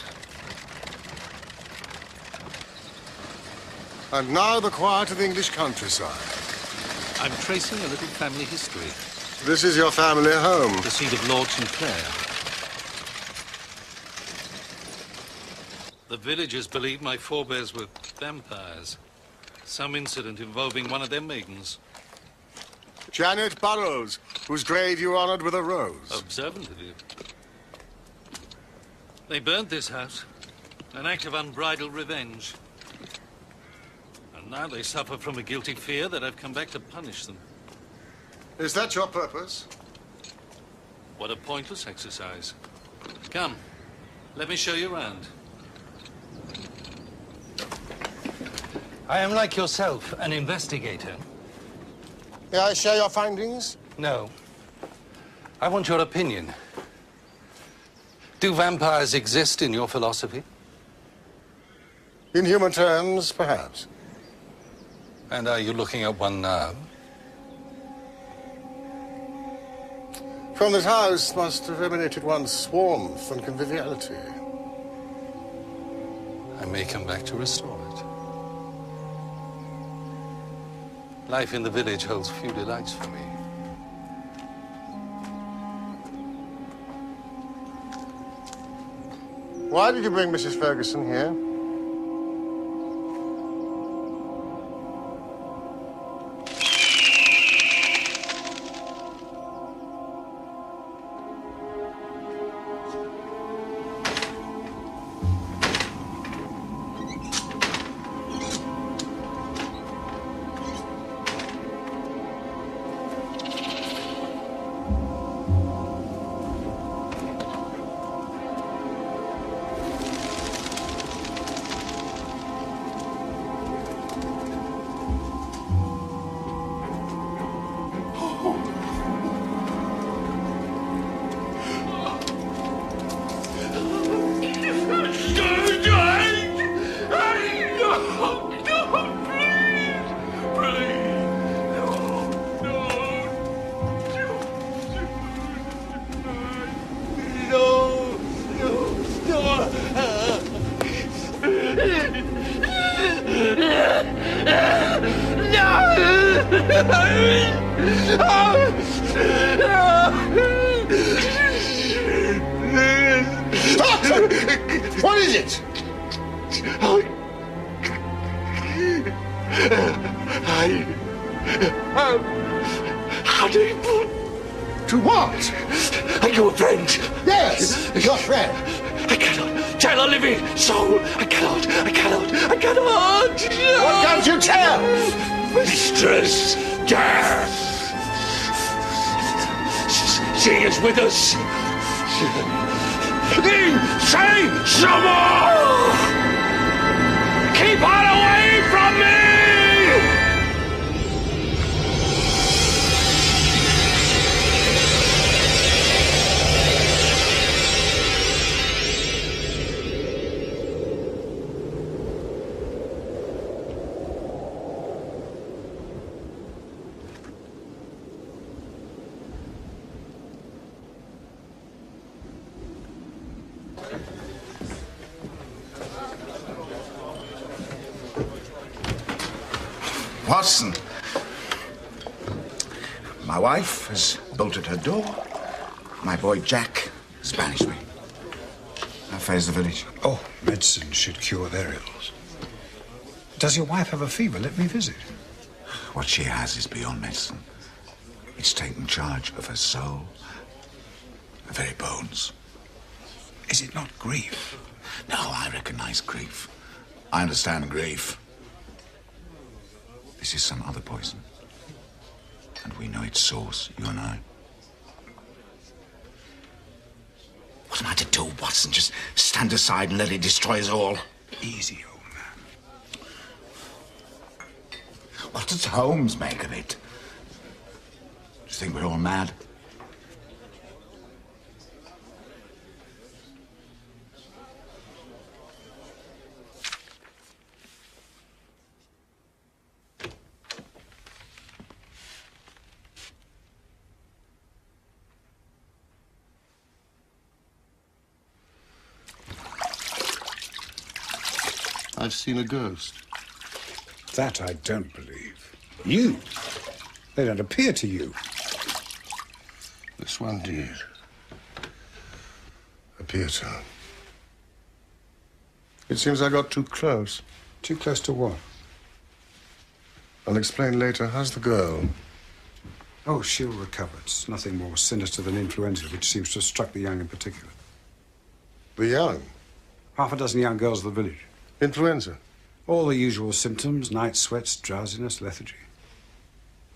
And now the quiet of the English countryside. I'm tracing a little family history. This is your family home. The seat of Lord Sinclair. The villagers believe my forebears were vampires. Some incident involving one of their maidens. Janet Burrows, whose grave you honored with a rose. Observant of you. They burnt this house. An act of unbridled revenge. And now they suffer from a guilty fear that I've come back to punish them. Is that your purpose? What a pointless exercise. Come, let me show you around. I am like yourself, an investigator. May I share your findings? No. I want your opinion. Do vampires exist in your philosophy? In human terms, perhaps. And are you looking at one now? From this house must have emanated one's warmth and conviviality. I may come back to restore it. Life in the village holds few delights for me. Why did you bring Mrs. Ferguson here? What is it? I'm unable. To what? Are you a friend? Yes, your friend. I cannot tell a living soul. I cannot. What can't you tell? Mistress Death. She is with us. Say some more! Keep her away from me! Watson, my wife has bolted her door. My boy Jack has banished me. How fares the village? Oh, medicine should cure their ills. Does your wife have a fever? Let me visit. What she has is beyond medicine. It's taken charge of her soul, her very bones. Is it not grief? No, I recognize grief. I understand grief. This is some other poison. And we know its source, you and I. What am I to do, Watson? Just stand aside and let it destroy us all? Easy, old man. What does Holmes make of it? Do you think we're all mad? I've seen a ghost. That I don't believe. You? They don't appear to you. This one did. Appear to. It seems I got too close. Too close to what? I'll explain later. How's the girl? Oh, she'll recover. It's nothing more sinister than influenza, which seems to have struck the young in particular. The young? Half a dozen young girls of the village. Influenza? All the usual symptoms: night sweats, drowsiness, lethargy.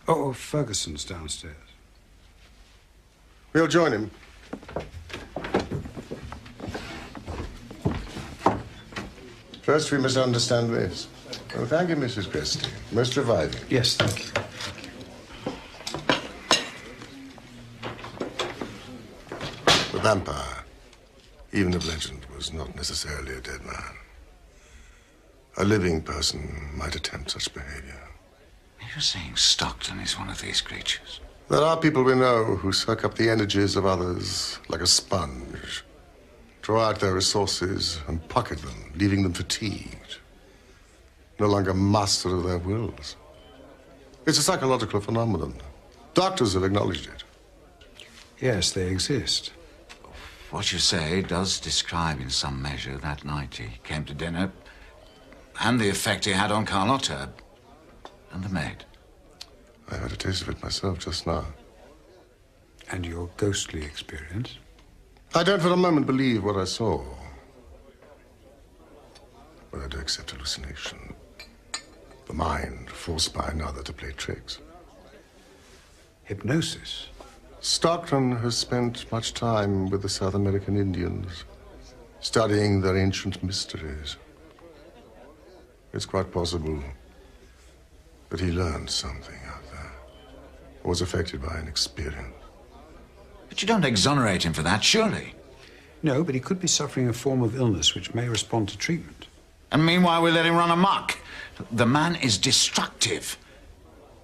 Oh, Ferguson's downstairs. We'll join him. First, we must understand this. Well, thank you, Mrs. Christie. Most reviving. Yes, thank you. The vampire, even of legend, was not necessarily a dead man. A living person might attempt such behavior. You're saying Stockton is one of these creatures? There are people we know who suck up the energies of others like a sponge, draw out their resources and pocket them, leaving them fatigued, no longer master of their wills. It's a psychological phenomenon. Doctors have acknowledged it. Yes, they exist. What you say does describe in some measure that night he came to dinner and the effect he had on Carlotta and the maid. I had a taste of it myself just now. And your ghostly experience? I don't for a moment believe what I saw. But I do accept hallucination. The mind forced by another to play tricks. Hypnosis? Stockton has spent much time with the South American Indians, studying their ancient mysteries. It's quite possible that he learned something out there, or was affected by an experience. But you don't exonerate him for that, surely? No, but he could be suffering a form of illness which may respond to treatment. And meanwhile, we let him run amok. The man is destructive.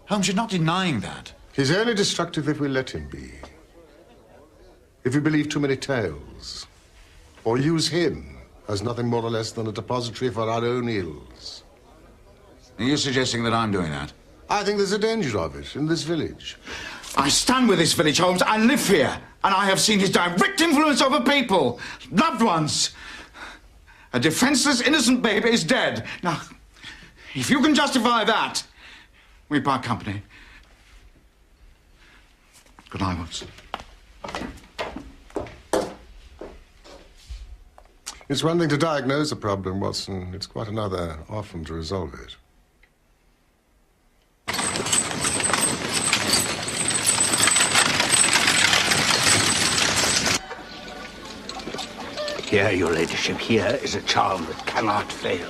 Holmes, you're not denying that. He's only destructive if we let him be. If we believe too many tales, or use him as nothing more or less than a depository for our own ills. Are you suggesting that I'm doing that? I think there's a danger of it in this village. I stand with this village, Holmes. I live here, and I have seen his direct influence over people, loved ones. A defenseless, innocent baby is dead. Now, if you can justify that, we part company. Good night, Watson. It's one thing to diagnose a problem, Watson. It's quite another often to resolve it. Here, your ladyship, here is a charm that cannot fail.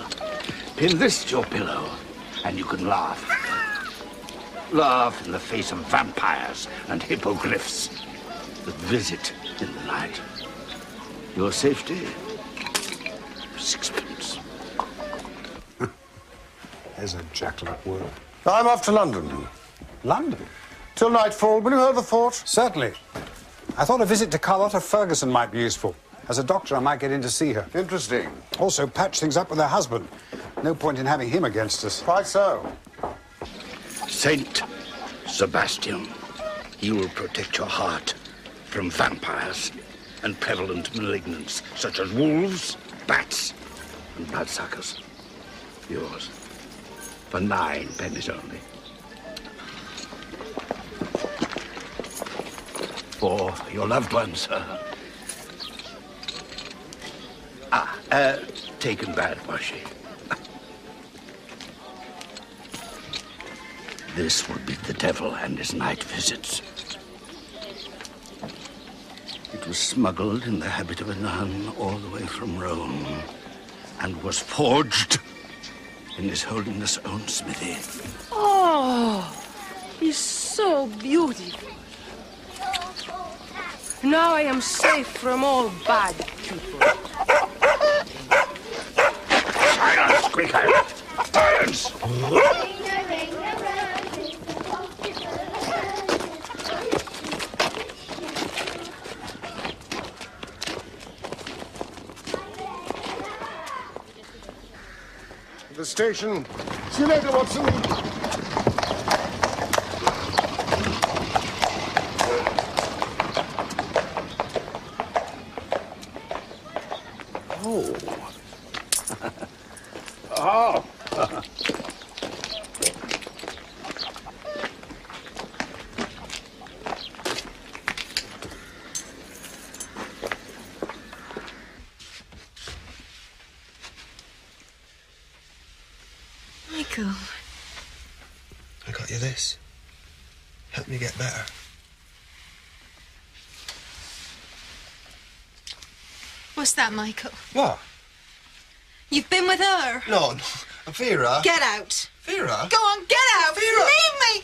Pin this to your pillow, and you can laugh. Laugh in the face of vampires and hippogriffs that visit in the night. Your safety, sixpence. There's a jackal word. I'm off to London. London? Till nightfall. Will you hold the fort? Certainly. I thought a visit to Carlotta Ferguson might be useful. As a doctor, I might get in to see her. Interesting. Also, patch things up with her husband. No point in having him against us. Quite so. Saint Sebastian, he will protect your heart from vampires and prevalent malignants such as wolves, bats, and bloodsuckers. Yours. For 9 pennies only. For your loved ones, sir. Taken bad, was she? This will be the devil and his night visits. It was smuggled in the habit of a nun all the way from Rome and was forged in His Holiness' own smithy. Oh, he's so beautiful. Now I am safe from all bad people. Silence, quicker! Silence! The station. See you later, Watson. Oh. Oh. Michael. I got you this. Help me get better. What's that, Michael? What? You've been with her? No, Vera. Get out. Vera? Go on, get out. Vera. Leave me.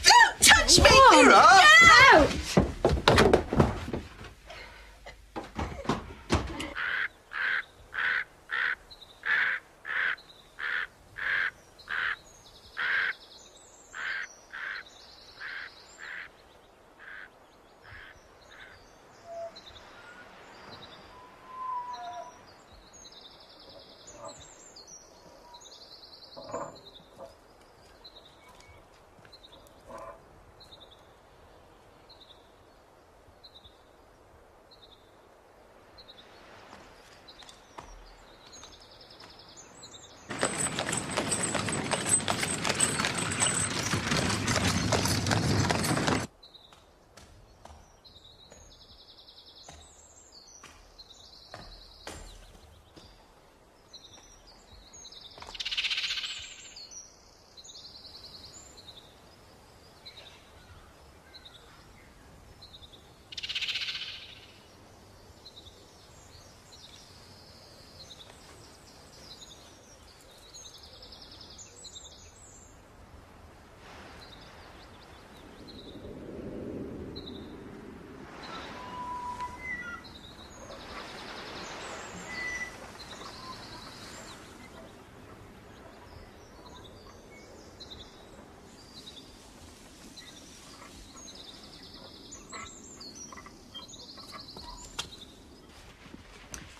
Don't touch me. Vera. Get out.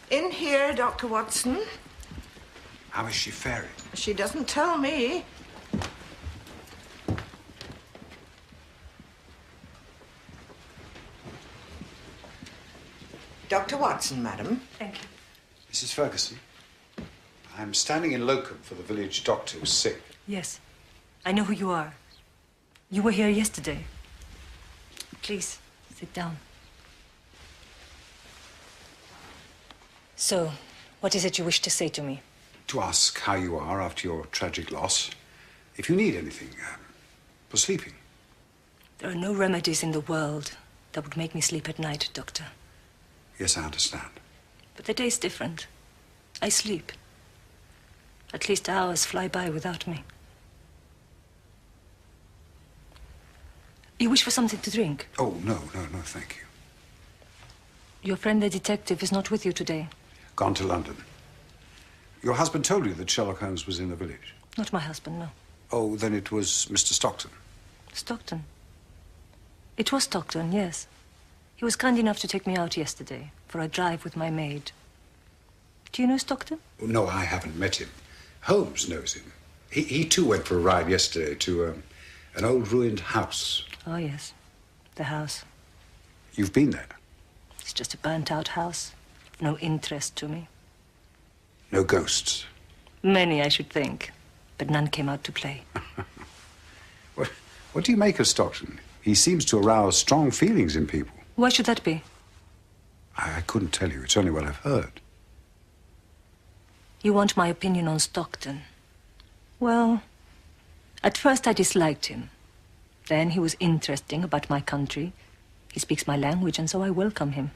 In here, Dr. Watson. How is she faring? She doesn't tell me. Dr. Watson, madam. Thank you. Mrs. Ferguson, I'm standing in locum for the village doctor who's sick. Yes, I know who you are. You were here yesterday. Please, sit down. So, what is it you wish to say to me? To ask how you are after your tragic loss. If you need anything for sleeping. There are no remedies in the world that would make me sleep at night, Doctor. Yes, I understand. But the day's different. I sleep. At least hours fly by without me. You wish for something to drink? Oh, no, thank you. Your friend the detective is not with you today. Gone to London. Your husband told you that Sherlock Holmes was in the village? Not my husband, no. Oh, then it was Mr. Stockton. Stockton? It was Stockton, yes. He was kind enough to take me out yesterday for a drive with my maid. Do you know Stockton? Oh, no, I haven't met him. Holmes knows him. He too went for a ride yesterday to an old ruined house. Oh, yes. The house. You've been there? It's just a burnt-out house. Of no interest to me. No ghosts? Many, I should think. But none came out to play. What do you make of Stockton? He seems to arouse strong feelings in people. Why should that be? I couldn't tell you. It's only what I've heard. You want my opinion on Stockton? Well, at first I disliked him. Then he was interesting about my country. He speaks my language, and so I welcome him.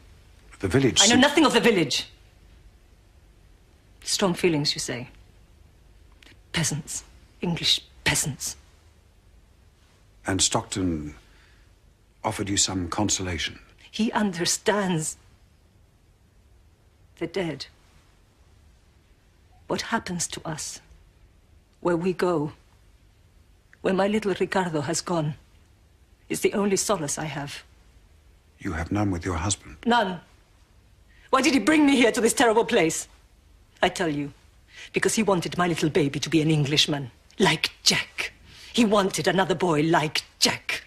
The village... I know nothing of the village. Strong feelings, you say. Peasants. English peasants. And Stockton offered you some consolation? He understands. The dead. What happens to us? Where we go? Where my little Ricardo has gone is the only solace I have. You have none with your husband? None. Why did he bring me here to this terrible place? I tell you, because he wanted my little baby to be an Englishman, like Jack. He wanted another boy like Jack.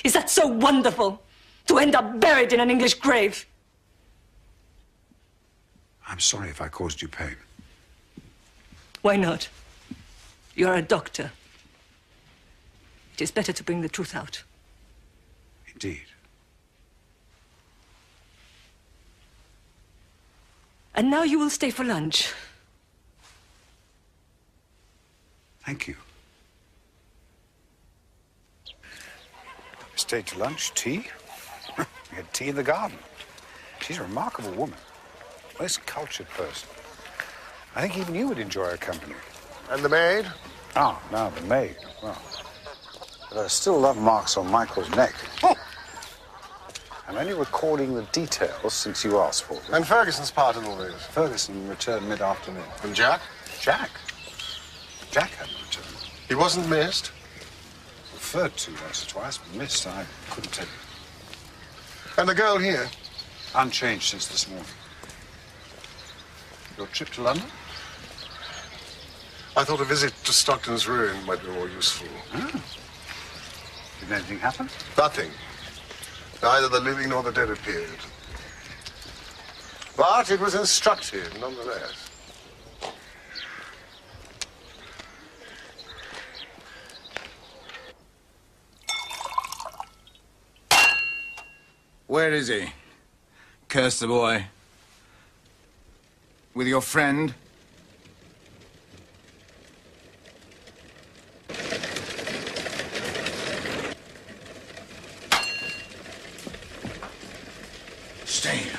Is that so wonderful? To end up buried in an English grave? I'm sorry if I caused you pain. Why not? You're a doctor. It is better to bring the truth out. Indeed. And now you will stay for lunch. Thank you. We stayed to lunch, tea. We had tea in the garden. She's a remarkable woman. Most cultured person. I think even you would enjoy her company. And the maid? Oh, now the maid. Well, but I still love marks on Michael's neck. Oh. I'm only recording the details since you asked for them. And Ferguson's part in all this? Ferguson returned mid-afternoon. And Jack? Jack? Jack hadn't returned. He wasn't missed? Referred to once or twice, but missed, I couldn't tell you. And the girl here? Unchanged since this morning. Your trip to London? I thought a visit to Stockton's ruin might be more useful. Oh. Did anything happen? Nothing. Neither the living nor the dead appeared. But it was instructive, nonetheless. Where is he? Curse the boy. With your friend? Stay here.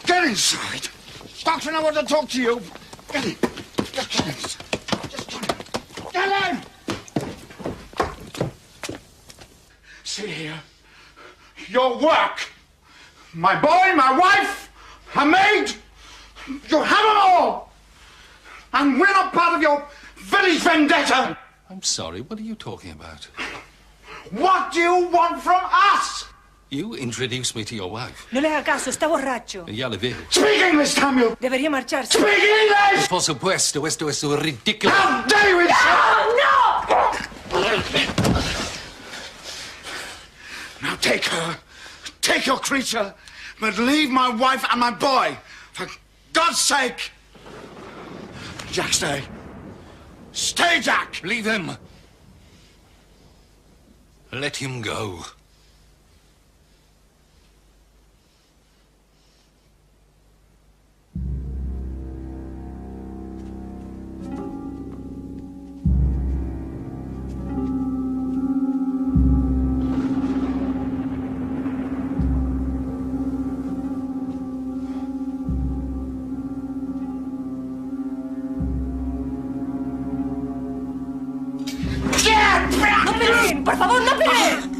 Get inside. Stockton, I want to talk to you. Get in. Just get in. Just get in. See here. Your work. My boy, my wife, a maid. You have them all. And we're not part of your village vendetta. I'm sorry, what are you talking about? What do you want from us? You introduced me to your wife. No le haga caso, está borracho. Ya le veo. Speak English, Samuel! Debería marcharse. Speak English! Por supuesto, esto es ridículo. How dare you! No! Now take her. Take your creature. But leave my wife and my boy. For God's sake. Jack, stay. Stay, Jack! Leave him. Let him go. ¡No peleen! ¡Por favor, no peleen!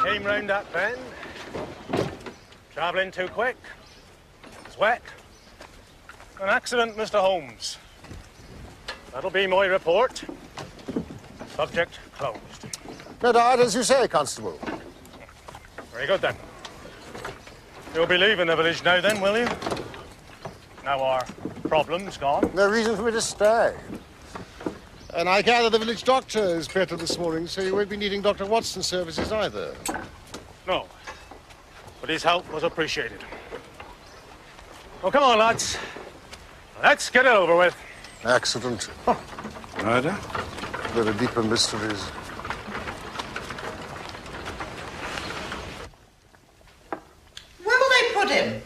Came round that bend. Travelling too quick. It's wet. An accident, Mr. Holmes. That'll be my report. Subject closed. Bedard, as you say, Constable. Very good, then. You'll be leaving the village now, then, will you? Now our problem's gone. No reason for me to stay. And I gather the village doctor is better this morning, so you won't be needing Dr. Watson's services either. No. But his help was appreciated. Well, come on, lads. Let's get it over with. Accident. Murder? There are deeper mysteries. Where will they put him?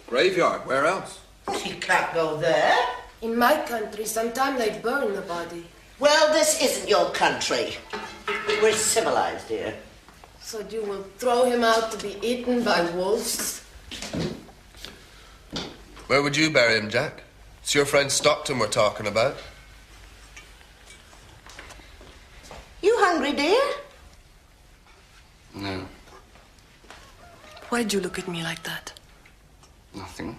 Graveyard. Where else? He can't go there. In my country, sometimes they burn the body. Well, this isn't your country. We're civilized here. So you will throw him out to be eaten by wolves? Where would you bury him, Jack? It's your friend Stockton we're talking about. You hungry, dear? No, Why'd you look at me like that? nothing.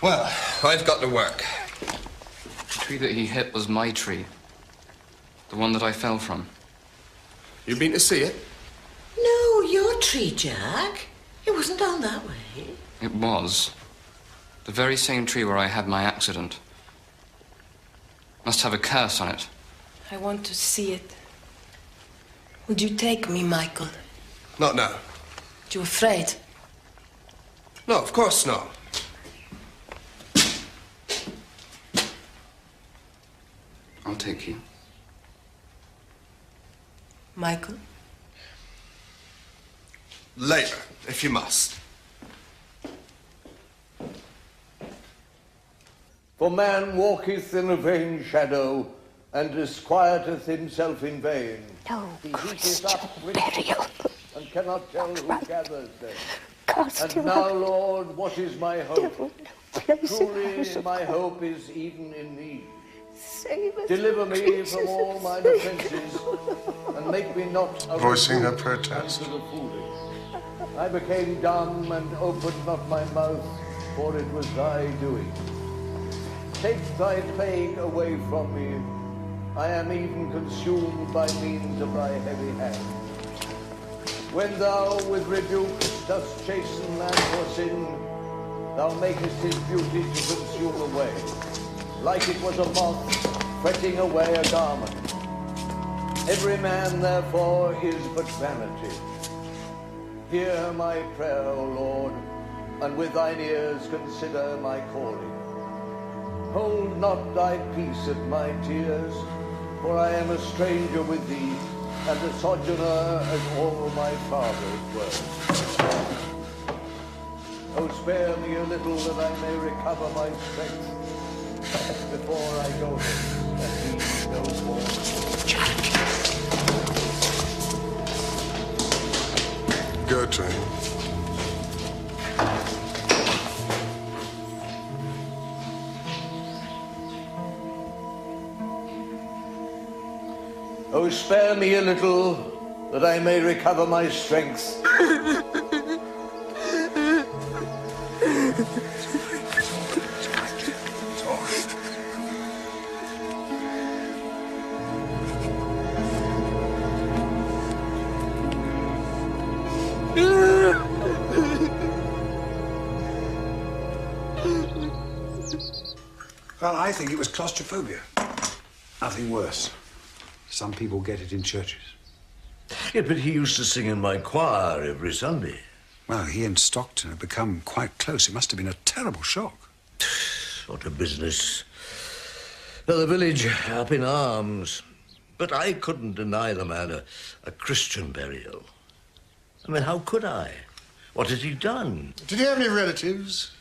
Well, I've got to work. The tree that he hit was my tree. The one that I fell from. You been to see it? No, your tree, Jack. It wasn't down that way. It was. The very same tree where I had my accident. Must have a curse on it. I want to see it. Would you take me, Michael? Not now. You afraid? No, of course not. I'll take you. Michael? Later, if you must. For man walketh in a vain shadow, and disquieteth himself in vain. No, He Christian heapeth up with burial. and cannot tell who gathers them. Cast And him now, out. Lord, what is my hope? Devil, place in the house Truly, of my God. hope is even in thee. Save us, Deliver me Jesus from all of mine sin. offences, and make me not a Voicing her rebuke protest. unto the foolish. I became dumb and opened not my mouth, for it was thy doing. Take thy plague away from me. I am even consumed by means of thy heavy hand. When thou with rebuke dost chasten man for sin, thou makest his beauty to consume away, like it was a moth fretting away a garment. Every man, therefore, is but vanity. Hear my prayer, O Lord, and with thine ears consider my calling. Hold not thy peace at my tears, for I am a stranger with thee, and a sojourner as all my fathers were. Oh, spare me a little that I may recover my strength before I go hence and be no more. Gertrude. Oh, spare me a little that I may recover my strength. Well, I think it was claustrophobia. Nothing worse. Some people get it in churches. Yeah, but he used to sing in my choir every Sunday. Well, he and Stockton have become quite close. It must have been a terrible shock. What a business. Well, the village up in arms. But I couldn't deny the man a Christian burial. I mean, how could I? What had he done? Did he have any relatives?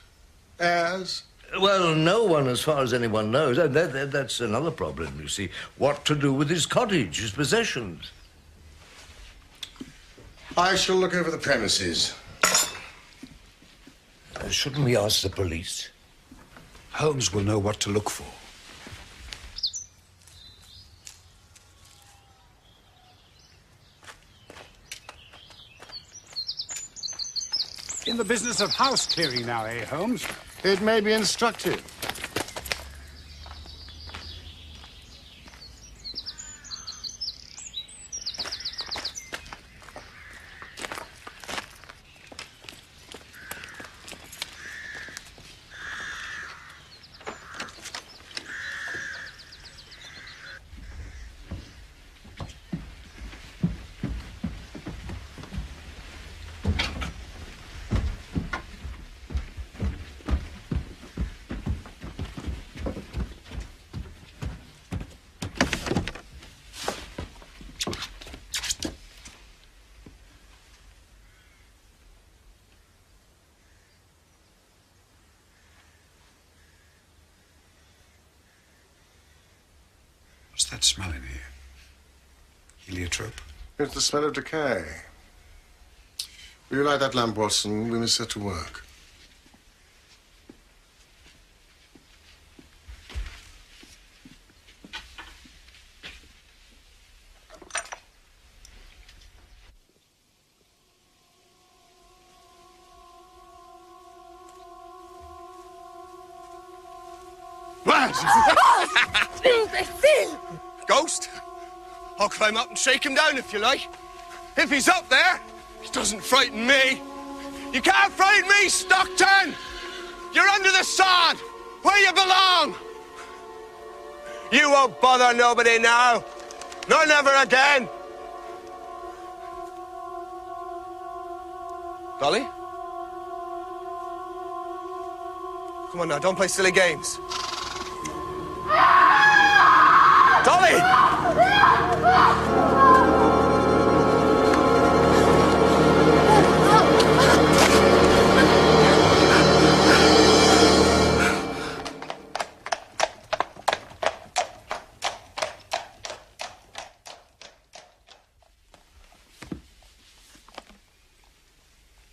Heirs? Well, no one, as far as anyone knows. That's another problem, you see. What to do with his cottage, his possessions? I shall look over the premises. Shouldn't we ask the police? Holmes will know what to look for. In the business of house clearing now, eh, Holmes? It may be instructive. What's that smell in here? Heliotrope? It's the smell of decay. Will you light that lamp, Watson? We must set to work. Ghost? I'll climb up and shake him down if you like. If he's up there, he doesn't frighten me. You can't frighten me, Stockton! You're under the sod, where you belong. You won't bother nobody now. No, never again. Dolly? Come on now, don't play silly games. Dolly!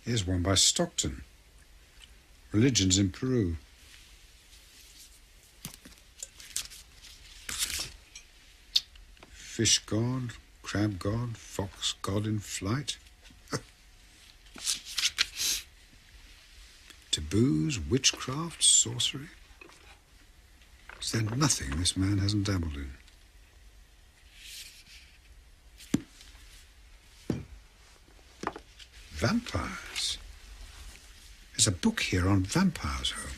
Here's one by Stockton. Religions in Peru. fish god, crab god, fox god in flight. Taboos, witchcraft, sorcery. Is there nothing this man hasn't dabbled in? Vampires. There's a book here on vampires, Holmes.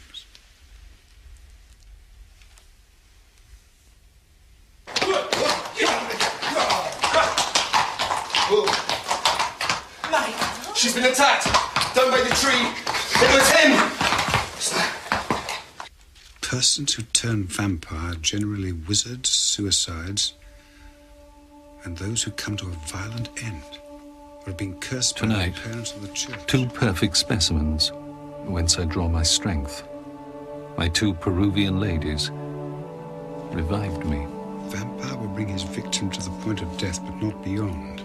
Mike! She's been attacked! Down by the tree! It was him! Persons who turn vampire, generally wizards, suicides, and those who come to a violent end, or have been cursed by Tonight, the parents of the church. 2 perfect specimens, whence I draw my strength. My 2 Peruvian ladies revived me. Vampire will bring his victim to the point of death, but not beyond.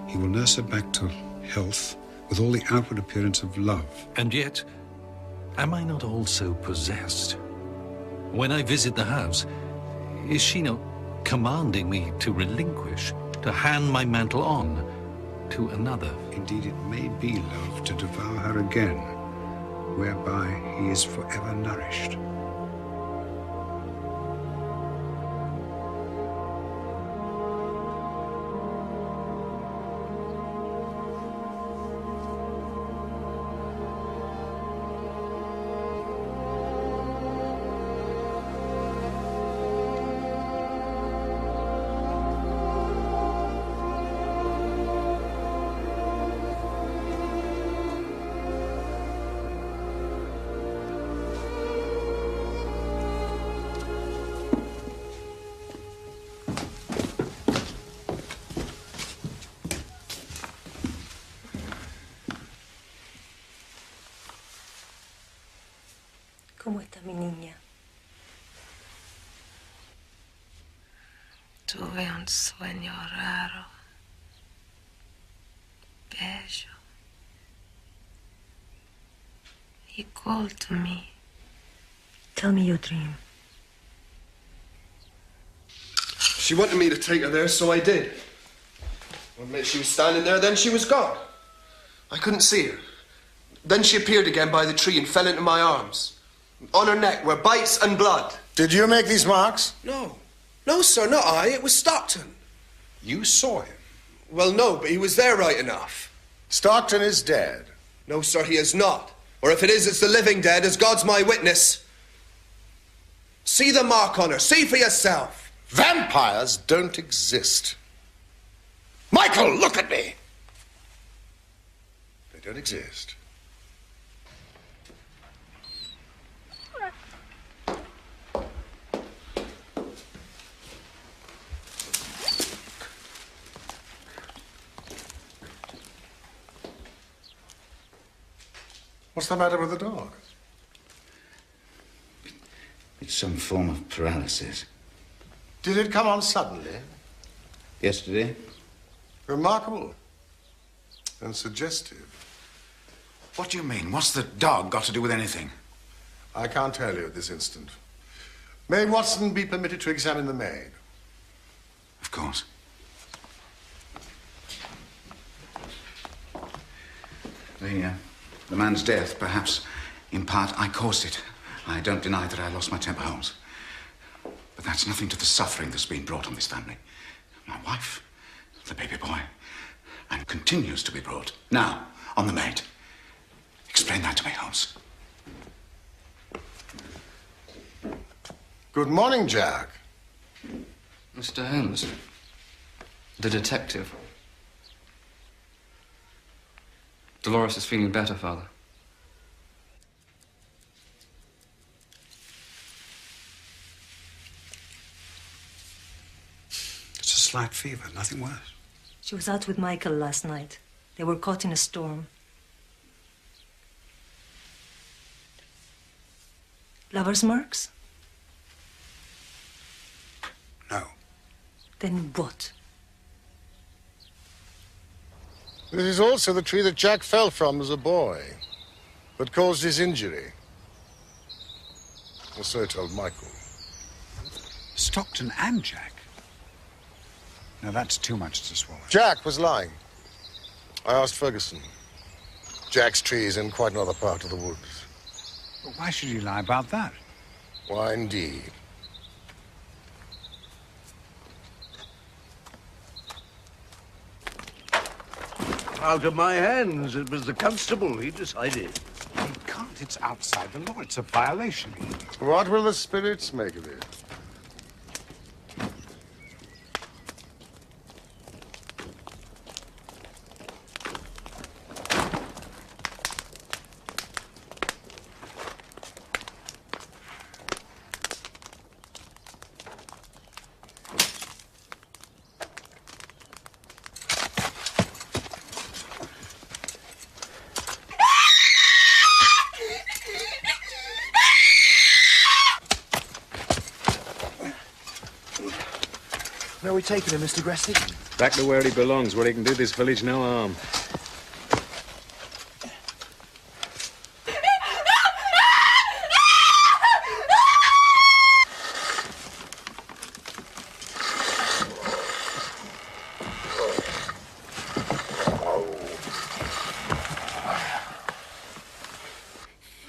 He will nurse her back to health with all the outward appearance of love. And yet, am I not also possessed? When I visit the house, is she not commanding me to relinquish, to hand my mantle on to another? Indeed, it may be love to devour her again, whereby he is forever nourished. ¿Cómo está mi niña? Tuve un sueño raro, bello. He called to me. Tell me your dream. She wanted me to take her there, so I did. One minute she was standing there, then she was gone. I couldn't see her. Then she appeared again by the tree and fell into my arms. On her neck were bites and blood. Did you make these marks? No. No, sir, not I. It was Stockton. You saw him? Well, no, but he was there right enough. Stockton is dead. No, sir, he is not. Or if it is, it's the living dead, as God's my witness. See the mark on her. See for yourself. Vampires don't exist. Michael, look at me. They don't exist. What's the matter with the dog? It's some form of paralysis. Did it come on suddenly? Yesterday? Remarkable. And suggestive. What do you mean? What's the dog got to do with anything? I can't tell you at this instant. May Watson be permitted to examine the maid? Of course. The man's death, perhaps, in part, I caused it. I don't deny that I lost my temper, Holmes. But that's nothing to the suffering that's been brought on this family. My wife, the baby boy, and continues to be brought. Now, on the maid. Explain that to me, Holmes. Good morning, Jack. Mr. Holmes, the detective. Dolores is feeling better, Father. It's a slight fever, nothing worse. She was out with Michael last night. They were caught in a storm. Lover's marks? No. Then what? This is also the tree that Jack fell from as a boy, but caused his injury. Or so told Michael. Stockton and Jack? Now, that's too much to swallow. Jack was lying. I asked Ferguson. Jack's tree is in quite another part of the woods. But why should he lie about that? Why, indeed. Out of my hands. It was the constable. He decided. He can't. It's outside the law. It's a violation. What will the spirits make of it? Where are we taking him, Mr. Gressy? Back to where he belongs, where he can do this village no harm.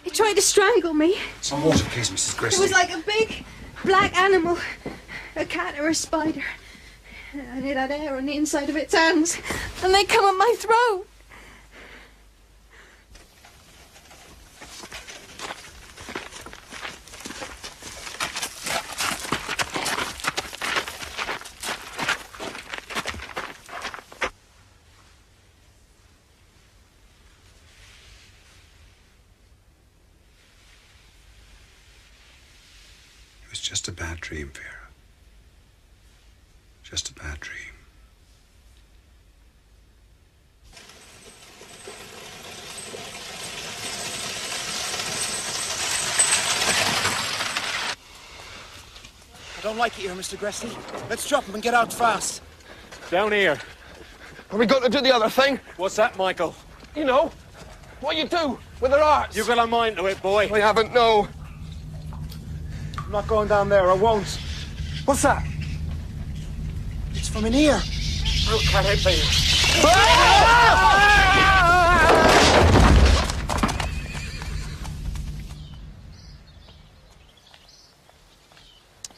He tried to strangle me. Some water, please, Mrs. Gressy. It was like a big black animal, a cat or a spider. And it had hair on the inside of its hands. And they come at my throat. It was just a bad dream, Vera. Just a bad dream. I don't like it here, Mr. Gressy. Let's drop him and get out fast. Down here. Are we going to do the other thing? What's that, Michael? You know, what you do with their arts. You got a mind to it, boy. I haven't, no. I'm not going down there, I won't. What's that? It's from in here. How can it be?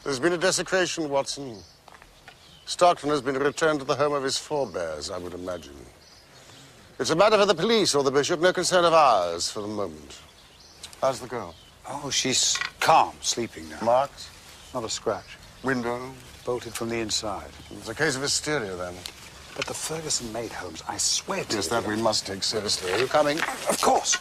There's been a desecration, Watson. Stockton has been returned to the home of his forebears, I would imagine. It's a matter for the police or the bishop, no concern of ours for the moment. How's the girl? Oh, she's calm, sleeping now. Marked? Not a scratch. Window? Bolted from the inside. It's a case of hysteria, then. But the Ferguson maid, Holmes, I swear to you. Yes, that we must take seriously. Are you coming? Of course.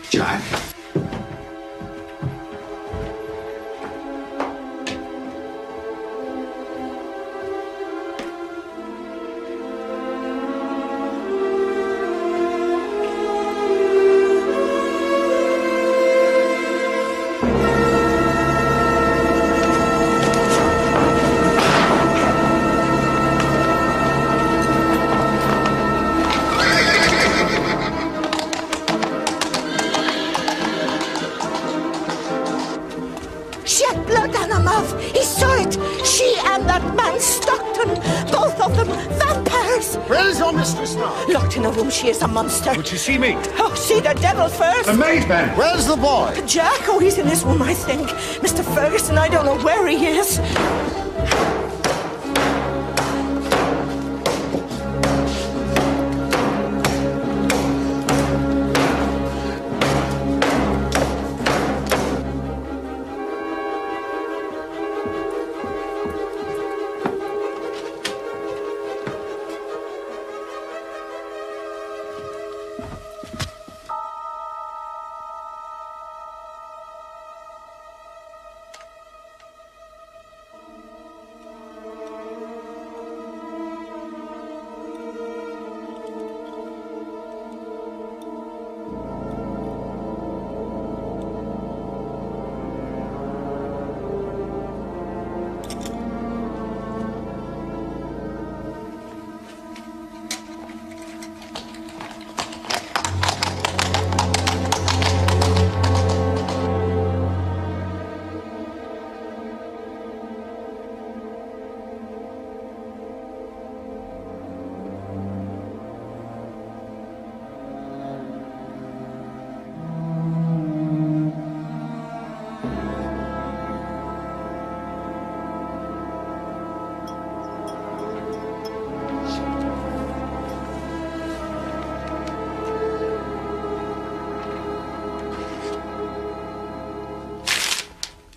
Jack? She had blood on her mouth. He saw it. She and that man Stockton, both of them vampires. Where is your mistress now? Locked in a room, she is a monster. Would you see me? Oh, see the devil first. The maid, man. Where's the boy? Jack, oh, he's in his room, I think. Mr. Ferguson, I don't know where he is.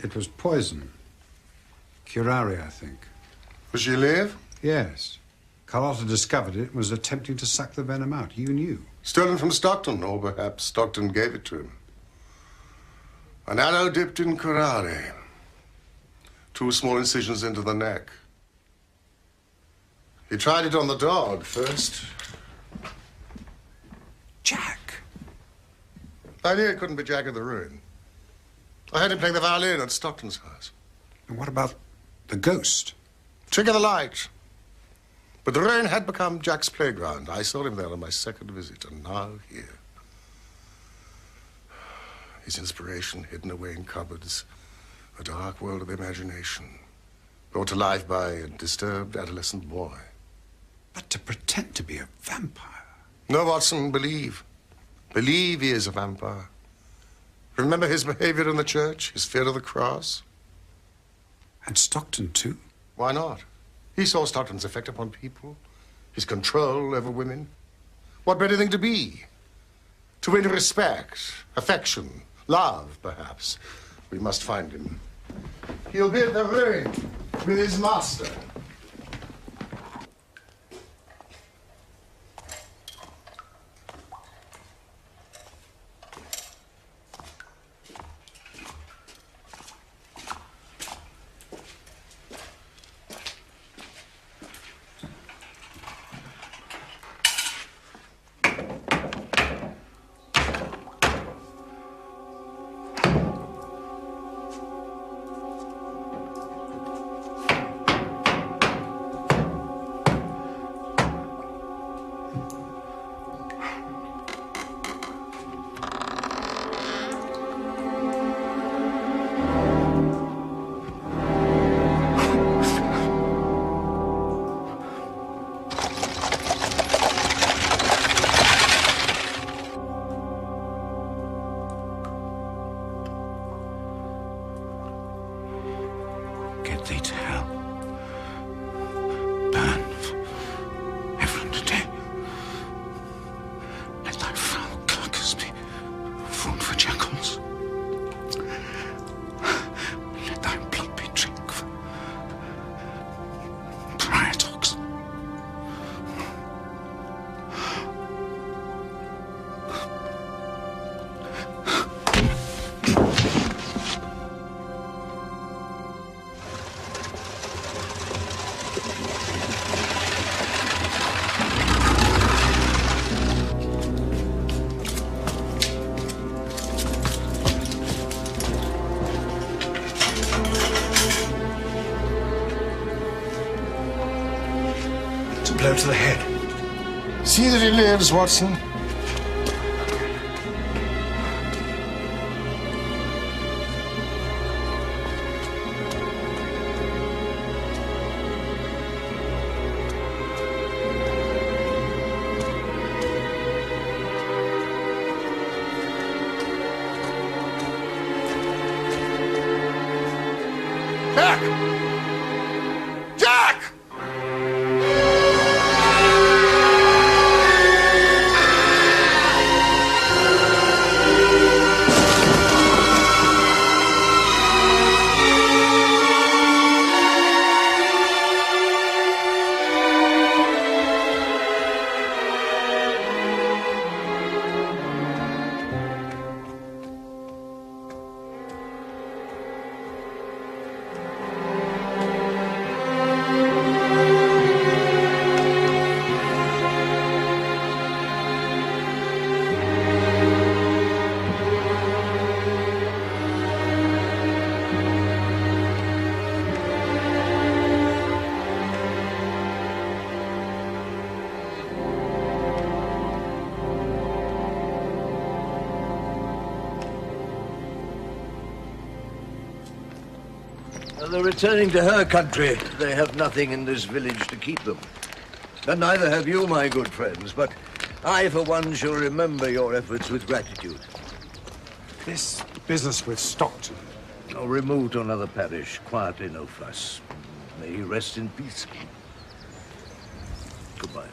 It was poison. Curare, I think. Was she alive? Yes. Carlotta discovered it and was attempting to suck the venom out. You knew. Stolen from Stockton, or perhaps Stockton gave it to him. An arrow dipped in curare. 2 small incisions into the neck. He tried it on the dog first. Jack. I knew it couldn't be Jack of the Ruin. I heard him playing the violin at Stockton's house. And what about the ghost? Trick of the light. But the Ruin had become Jack's playground. I saw him there on my second visit, and now here. His inspiration hidden away in cupboards. A dark world of imagination. Brought to life by a disturbed adolescent boy. But to pretend to be a vampire. No, Watson, believe. Believe he is a vampire. Remember his behavior in the church, his fear of the cross? And Stockton, too? Why not? He saw Stockton's effect upon people, his control over women. What better thing to be? To win respect, affection, love, perhaps. We must find him. He'll be at the Ruin with his master. Blow to the head. See that he lives, Watson. Jack! Jack! They're returning to her country. They have nothing in this village to keep them. And neither have you, my good friends, but I, for one, shall remember your efforts with gratitude. This business with Stockton. I'll remove to another parish, quietly, no fuss. May he rest in peace. Goodbye.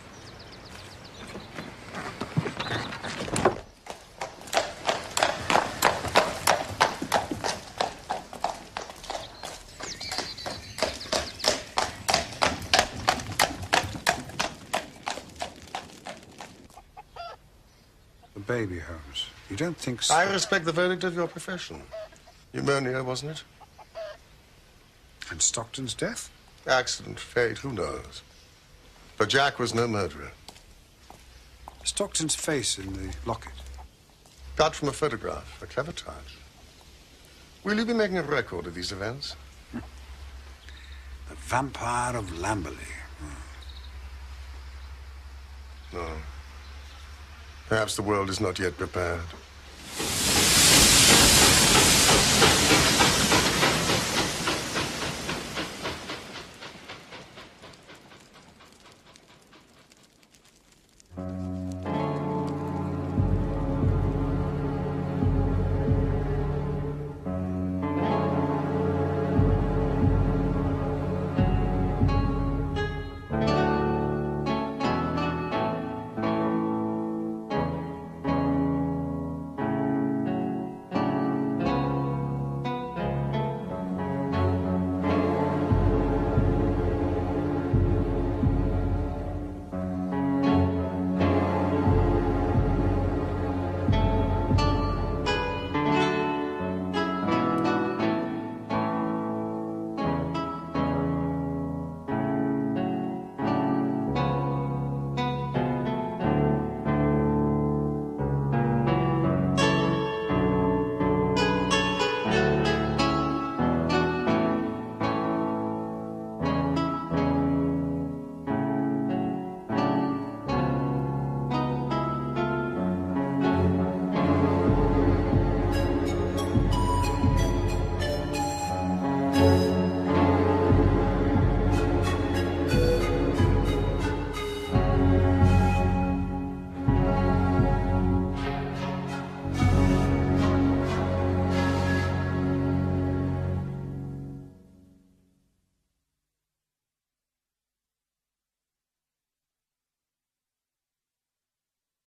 baby, Holmes. You don't think so? I respect the verdict of your profession. Pneumonia, wasn't it? And Stockton's death? Accident, fate, who knows? But Jack was no murderer. Stockton's face in the locket. Got from a photograph. A clever touch. Will you be making a record of these events? The Vampire of Lamberley. No. Perhaps the world is not yet prepared.